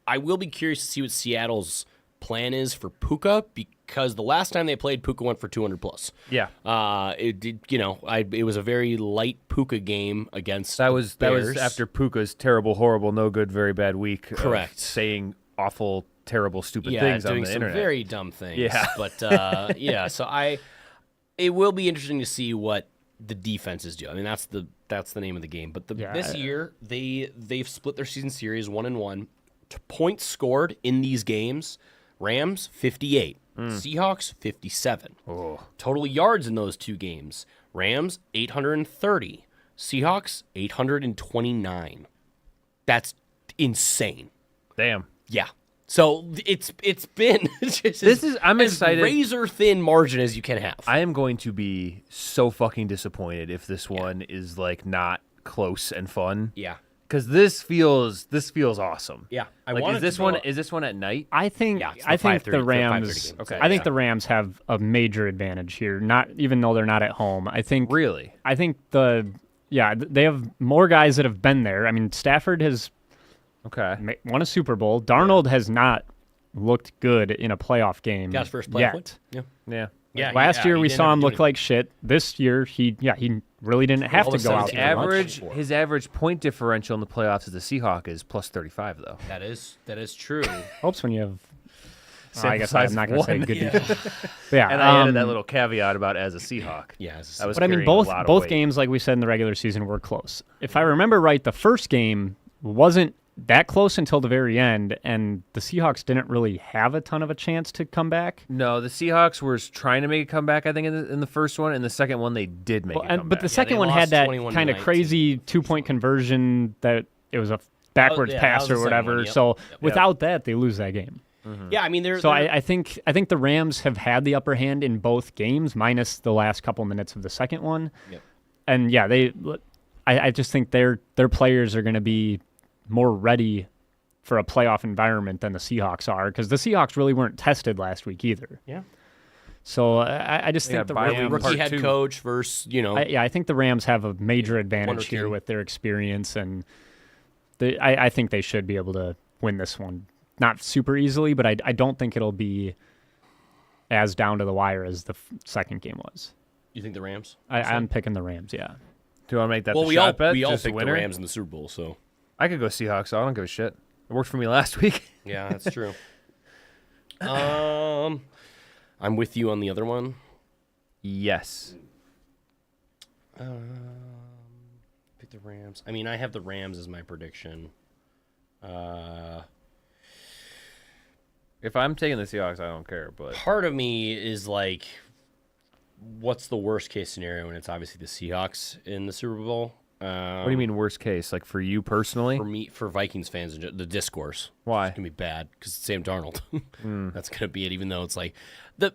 I will be curious to see what Seattle's plan is for Puka, because the last time they played, Puka went for 200 plus. Yeah. It was a very light Puka game against That the was Bears. after Puka's terrible, horrible, no good, very bad week. of Correct. saying awful, terrible, stupid yeah, things doing on the some internet. very dumb things. Yeah. But so it will be interesting to see what the defenses do. I mean, that's the That's the name of the game. But Yeah. this year they've split their season series 1-1. Points scored in these games: Rams 58, Seahawks 57. Total yards in those two games: Rams 830, Seahawks 829. That's insane. Damn. Yeah. So it's been just I'm as excited. razor thin margin as you can have. I am going to be so fucking disappointed if this one is like not close and fun. Yeah. Because this feels awesome. Yeah. Is this one at night? I think Yeah, it's I the think 5:30 the the Rams. 5:30 game. Okay. I think the Rams have a major advantage here. Not even though they're not at home. I think Really? they have more guys that have been there. I mean, Stafford has Okay. won a Super Bowl. Darnold has not looked good in a playoff game Got his first playoff yet. win? Yeah. Yeah. Yeah. Last year he we didn't saw ever him do look anything. like shit. This year he really didn't have All to of a go sudden out his there much. His average point differential in the playoffs as a Seahawk is plus 35 though. That is true. Helps when you have. Sample I guess size I'm not going to say one. good Yeah. defense. But yeah, And I added that little caveat about as a Seahawk. Yeah. I was But I mean, carrying a lot of both weight. games, like we said in the regular season, were close. If I remember right, the first game wasn't that close until the very end, and the Seahawks didn't really have a ton of a chance to come back. No, the Seahawks were trying to make a comeback, I think, in the first one. And the second one, they did make a comeback. But the second they one lost had that 21-19. kind of crazy 2-point conversion that it was a backwards yeah, that pass was or the second whatever. one, yep. So Yep. without that, they lose that game. Yeah. I mean, So I think the Rams have had the upper hand in both games, minus the last couple minutes of the second one. Yep. And yeah, I just think their players are going to be more ready for a playoff environment than the Seahawks are, because the Seahawks really weren't tested last week either. Yeah. So I just They think got the bye week Rams. Rookie Part head two. coach versus I think the Rams have a major advantage here team. with their experience, and I think they should be able to win this one. Not super easily, but I don't think it'll be as down to the wire as the second game was. You think the Rams? I'm picking the Rams, yeah. Do you want to make that Well, the we shot all bet? we all Just picked the winner? Rams in the Super Bowl, so I could go Seahawks, so I don't give a shit. It worked for me last week. yeah, that's true. I'm with you on the other one. Yes. Pick the Rams. I mean, I have the Rams as my prediction. If I'm taking the Seahawks, I don't care. But Part of me is like, what's the worst case scenario? And it's obviously the Seahawks in the Super Bowl. what do you mean worst case? Like for you personally? For Vikings fans, the discourse. Why? It's gonna be bad because it's Sam Darnold. That's gonna be it. Even though it's like the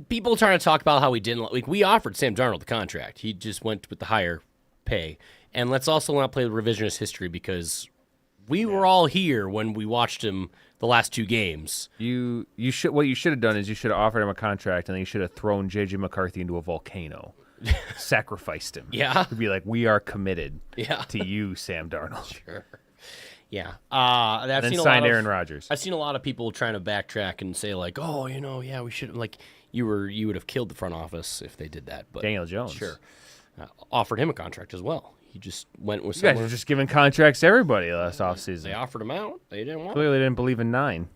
people trying to talk about how we didn't like we offered Sam Darnold the contract. He just went with the higher pay. And let's also not play the revisionist history because we were all here when we watched him the last two games. You should. What you should have done is you should have offered him a contract, and then you should have thrown JJ McCarthy into a volcano, sacrificed him. Yeah. To be like, we are committed. Yeah. To you, Sam Darnold. Sure. Yeah. I've And then seen a signed lot of, Aaron Rodgers. I've seen a lot of people trying to backtrack and say like, oh, yeah, we should like you would have killed the front office if they did that. But Daniel Jones. sure, offered him a contract as well. He just went with You guys somewhere. are just giving contracts to everybody last offseason. They offered him out. They didn't want. Clearly didn't believe in 9.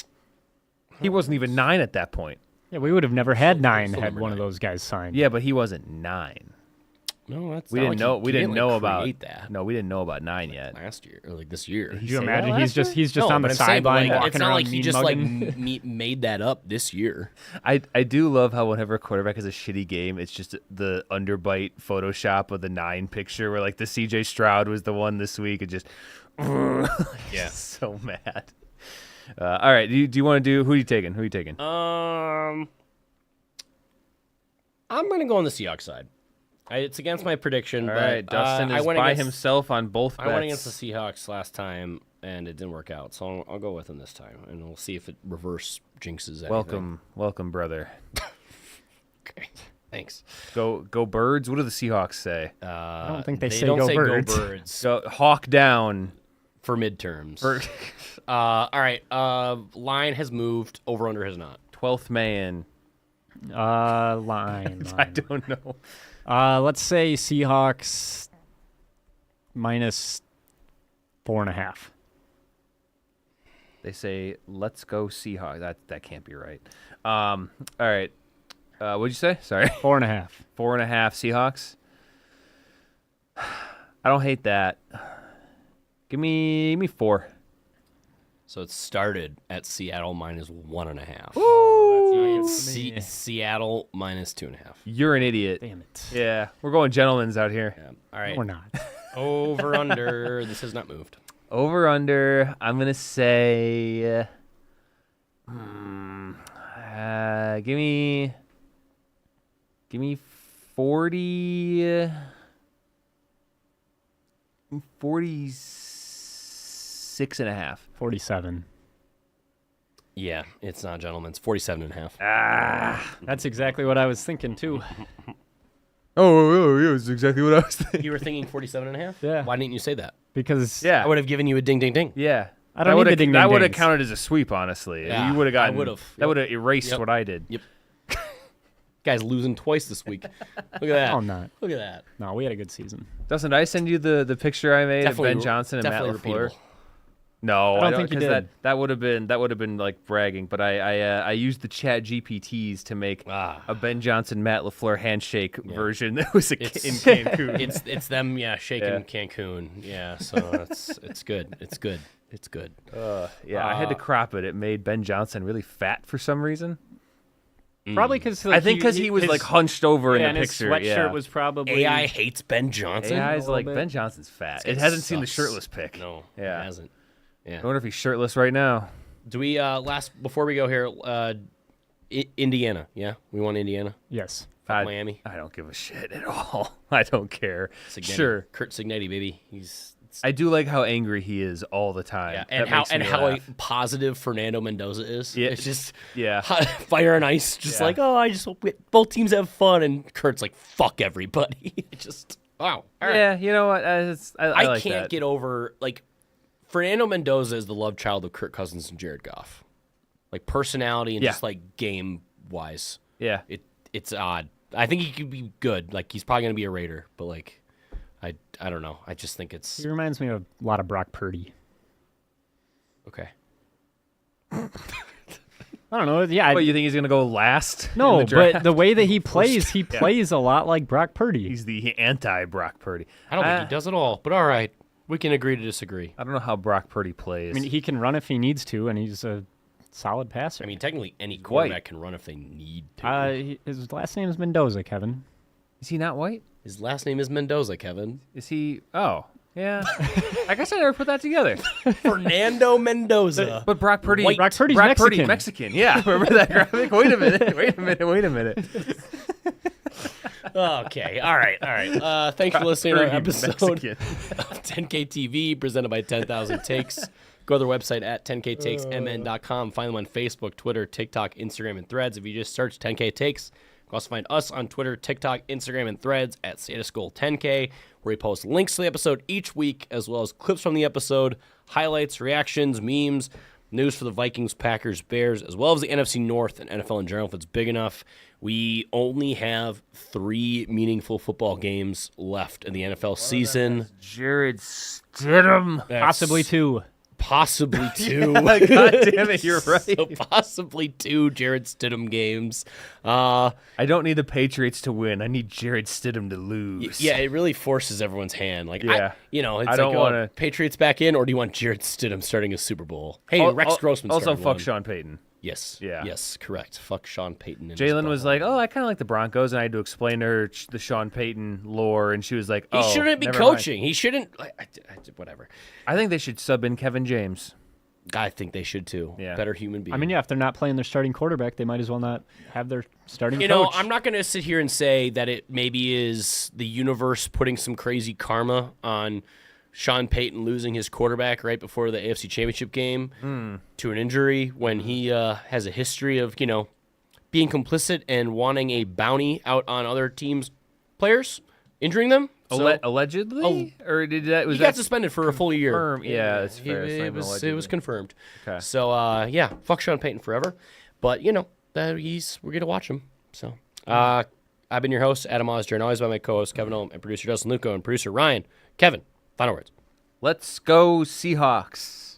He wasn't even 9 at that point. Yeah, we would have never had 9 still had number one of 9. those guys signed. Yeah, but he wasn't 9. No, that's We not didn't like know. He, We he didn't know like, about create that. No, we didn't know about 9 yet. Last year or like this year. Could you say imagine? that He's last just No, on the but I'm saying, but, sideline like, walking it's not around like he mean just like mugging. made that up this year. I do love how whenever a quarterback has a shitty game, it's just the underbite Photoshop of the 9 picture where like the CJ Stroud was the one this week and just Yeah. so mad. All right, do you want to do who are you taking? Who are you taking? I'm gonna go on the Seahawks side. It's against my prediction, All but right, Dustin I is went by against, himself on both bets. I went against the Seahawks last time, and it didn't work out. So I'll go with them this time, and we'll see if it reverse jinxes anything. Welcome, brother. Okay, thanks. Go Birds. What do the Seahawks say? I don't think they say don't go say Birds. go birds Go Hawk down. for midterms. All right. Line has moved. Over under has not. 12th man. Line. I don't know. Let's say Seahawks minus 4.5. They say, "Let's go Seahawks." That can't be right. All right. What'd you say? Sorry. 4.5. 4.5 Seahawks. I don't hate that. Give me 4. So it started at Seattle -1.5. Woo! Seattle -2.5. You're an idiot. Damn it. Yeah, we're going gentlemen's out here. Yeah. All right. We're not. Over under. This has not moved. Over under. I'm gonna say. Give me 40. 46.5. 47. Yeah, it's not gentlemen's. 47.5. That's exactly what I was thinking too. Oh, yeah, that's exactly what I was thinking. You were thinking 47.5? Yeah. Why didn't you say that? Because Yeah, I would have given you a ding, ding, ding. yeah. I don't need the ding, That ding, would have dings. counted as a sweep, honestly. Yeah, You would have I gotten. would've. That would have erased Yep. what I did. Yep. Guy's losing twice this week. Look at that. Oh, I'm not. Look at that. No, we had a good season. Dustin, did I send you the picture I made of Ben Johnson and Matt definitely LaFleur? repeatable. No, I don't think you 'cause did. That would have been like bragging, but I used the Chat GPTs to make a Ben Johnson Matt LaFleur handshake version that was in Cancun. It's them, shaking Yeah. Cancun. Yeah, so it's good. It's good. It's good. Yeah, I had to crop it. It made Ben Johnson really fat for some reason. Probably because I think because he was like hunched over in and the his picture. sweatshirt yeah. was probably AI hates Ben Johnson. AI's a like little bit. Ben Johnson's fat. This It guy hasn't seen the sucks. shirtless pic. No, Yeah. it hasn't. Yeah. I wonder if he's shirtless right now. Do we before we go here? Indiana. Yeah, we want Indiana. Yes. I, Miami. I don't give a shit at all. I don't care. Signetti. Sure. Kurt Signetti, baby. I do like how angry he is all the time. Yeah, That and how makes me how laugh. positive Fernando Mendoza is. Yeah. It's just Yeah. fire and ice. Just Yeah. like, oh, I just hope both teams have fun, and Kurt's like, fuck everybody. Just wow. All right. Yeah, you know what? I like can't that. get over like Fernando Mendoza is the love child of Kirk Cousins and Jared Goff, like personality and Yeah. just like game wise. Yeah. It's odd. I think he could be good. Like he's probably gonna be a Raider, but like I don't know. I just think it's He reminds me of a lot of Brock Purdy. okay. I don't know. Yeah. What, you think he's going to go last? in no, the draft? but the way that he plays a lot like Brock Purdy. He's the anti-Brock Purdy. I don't think he does at all. But all right, we can agree to disagree. I don't know how Brock Purdy plays. I mean, he can run if he needs to, and he's a solid passer. I mean, technically any quarterback can run if they need to. His last name is Mendoza, Kevin. is he not white? His last name is Mendoza, Kevin. Is he? Oh, yeah. I guess I never put that together. Fernando Mendoza. But Brock Purdy, White. Brock Purdy's Brock Purdy, Mexican. Mexican. Yeah, remember that graphic? Wait a minute. Okay, all right. Thanks for listening to our Purdy, episode Mexican. of 10K TV, presented by 10,000 Takes. Go to their website at 10ktakesmn.com. Find them on Facebook, Twitter, TikTok, Instagram, and Threads. If you just search 10K Takes, you can also find us on Twitter, TikTok, Instagram, and Threads at Status Goal 10K, where we post links to the episode each week, as well as clips from the episode, highlights, reactions, memes, news for the Vikings, Packers, Bears, as well as the NFC North and NFL in general, if it's big enough. We only have 3 meaningful football games left in the NFL season. Jared Stidham. Possibly two. Possibly 2. God damn it, you're right. So possibly 2 Jared Stidham games. I don't need the Patriots to win. I need Jared Stidham to lose. Yeah, it really forces everyone's hand. Like, Yeah. it's I don't like, wanna- Patriots back in, or do you want Jared Stidham starting a Super Bowl? Hey, Rex Grossman Also, starting fuck one. Sean Payton. Yes. Yeah. Yes, correct. Fuck Sean Payton. And Jalen his was butthole. like, "Oh, I kind of like the Broncos," and I had to explain to her the Sean Payton lore, and she was like, he "Oh, shouldn't be never mind." coaching. He shouldn't. Whatever. I think they should sub in Kevin James. I think they should too. Yeah. Better human being. I mean, yeah, if they're not playing their starting quarterback, they might as well not have their starting You coach. know, I'm not going to sit here and say that it maybe is the universe putting some crazy karma on Sean Payton losing his quarterback right before the AFC Championship game to an injury when he has a history of, being complicit and wanting a bounty out on other teams' players, injuring them. So Allegedly, or did that was he got that suspended for a full year. confirmed? Yeah, that's fair. It's not It even was allegedly. confirmed. Okay. So yeah, fuck Sean Payton forever. But we're gonna watch him. So I've been your host, Adam Osger, and always by my co-host Kevin Ohm and producer Justin Luco and producer Ryan. Kevin, final words. Let's go Seahawks.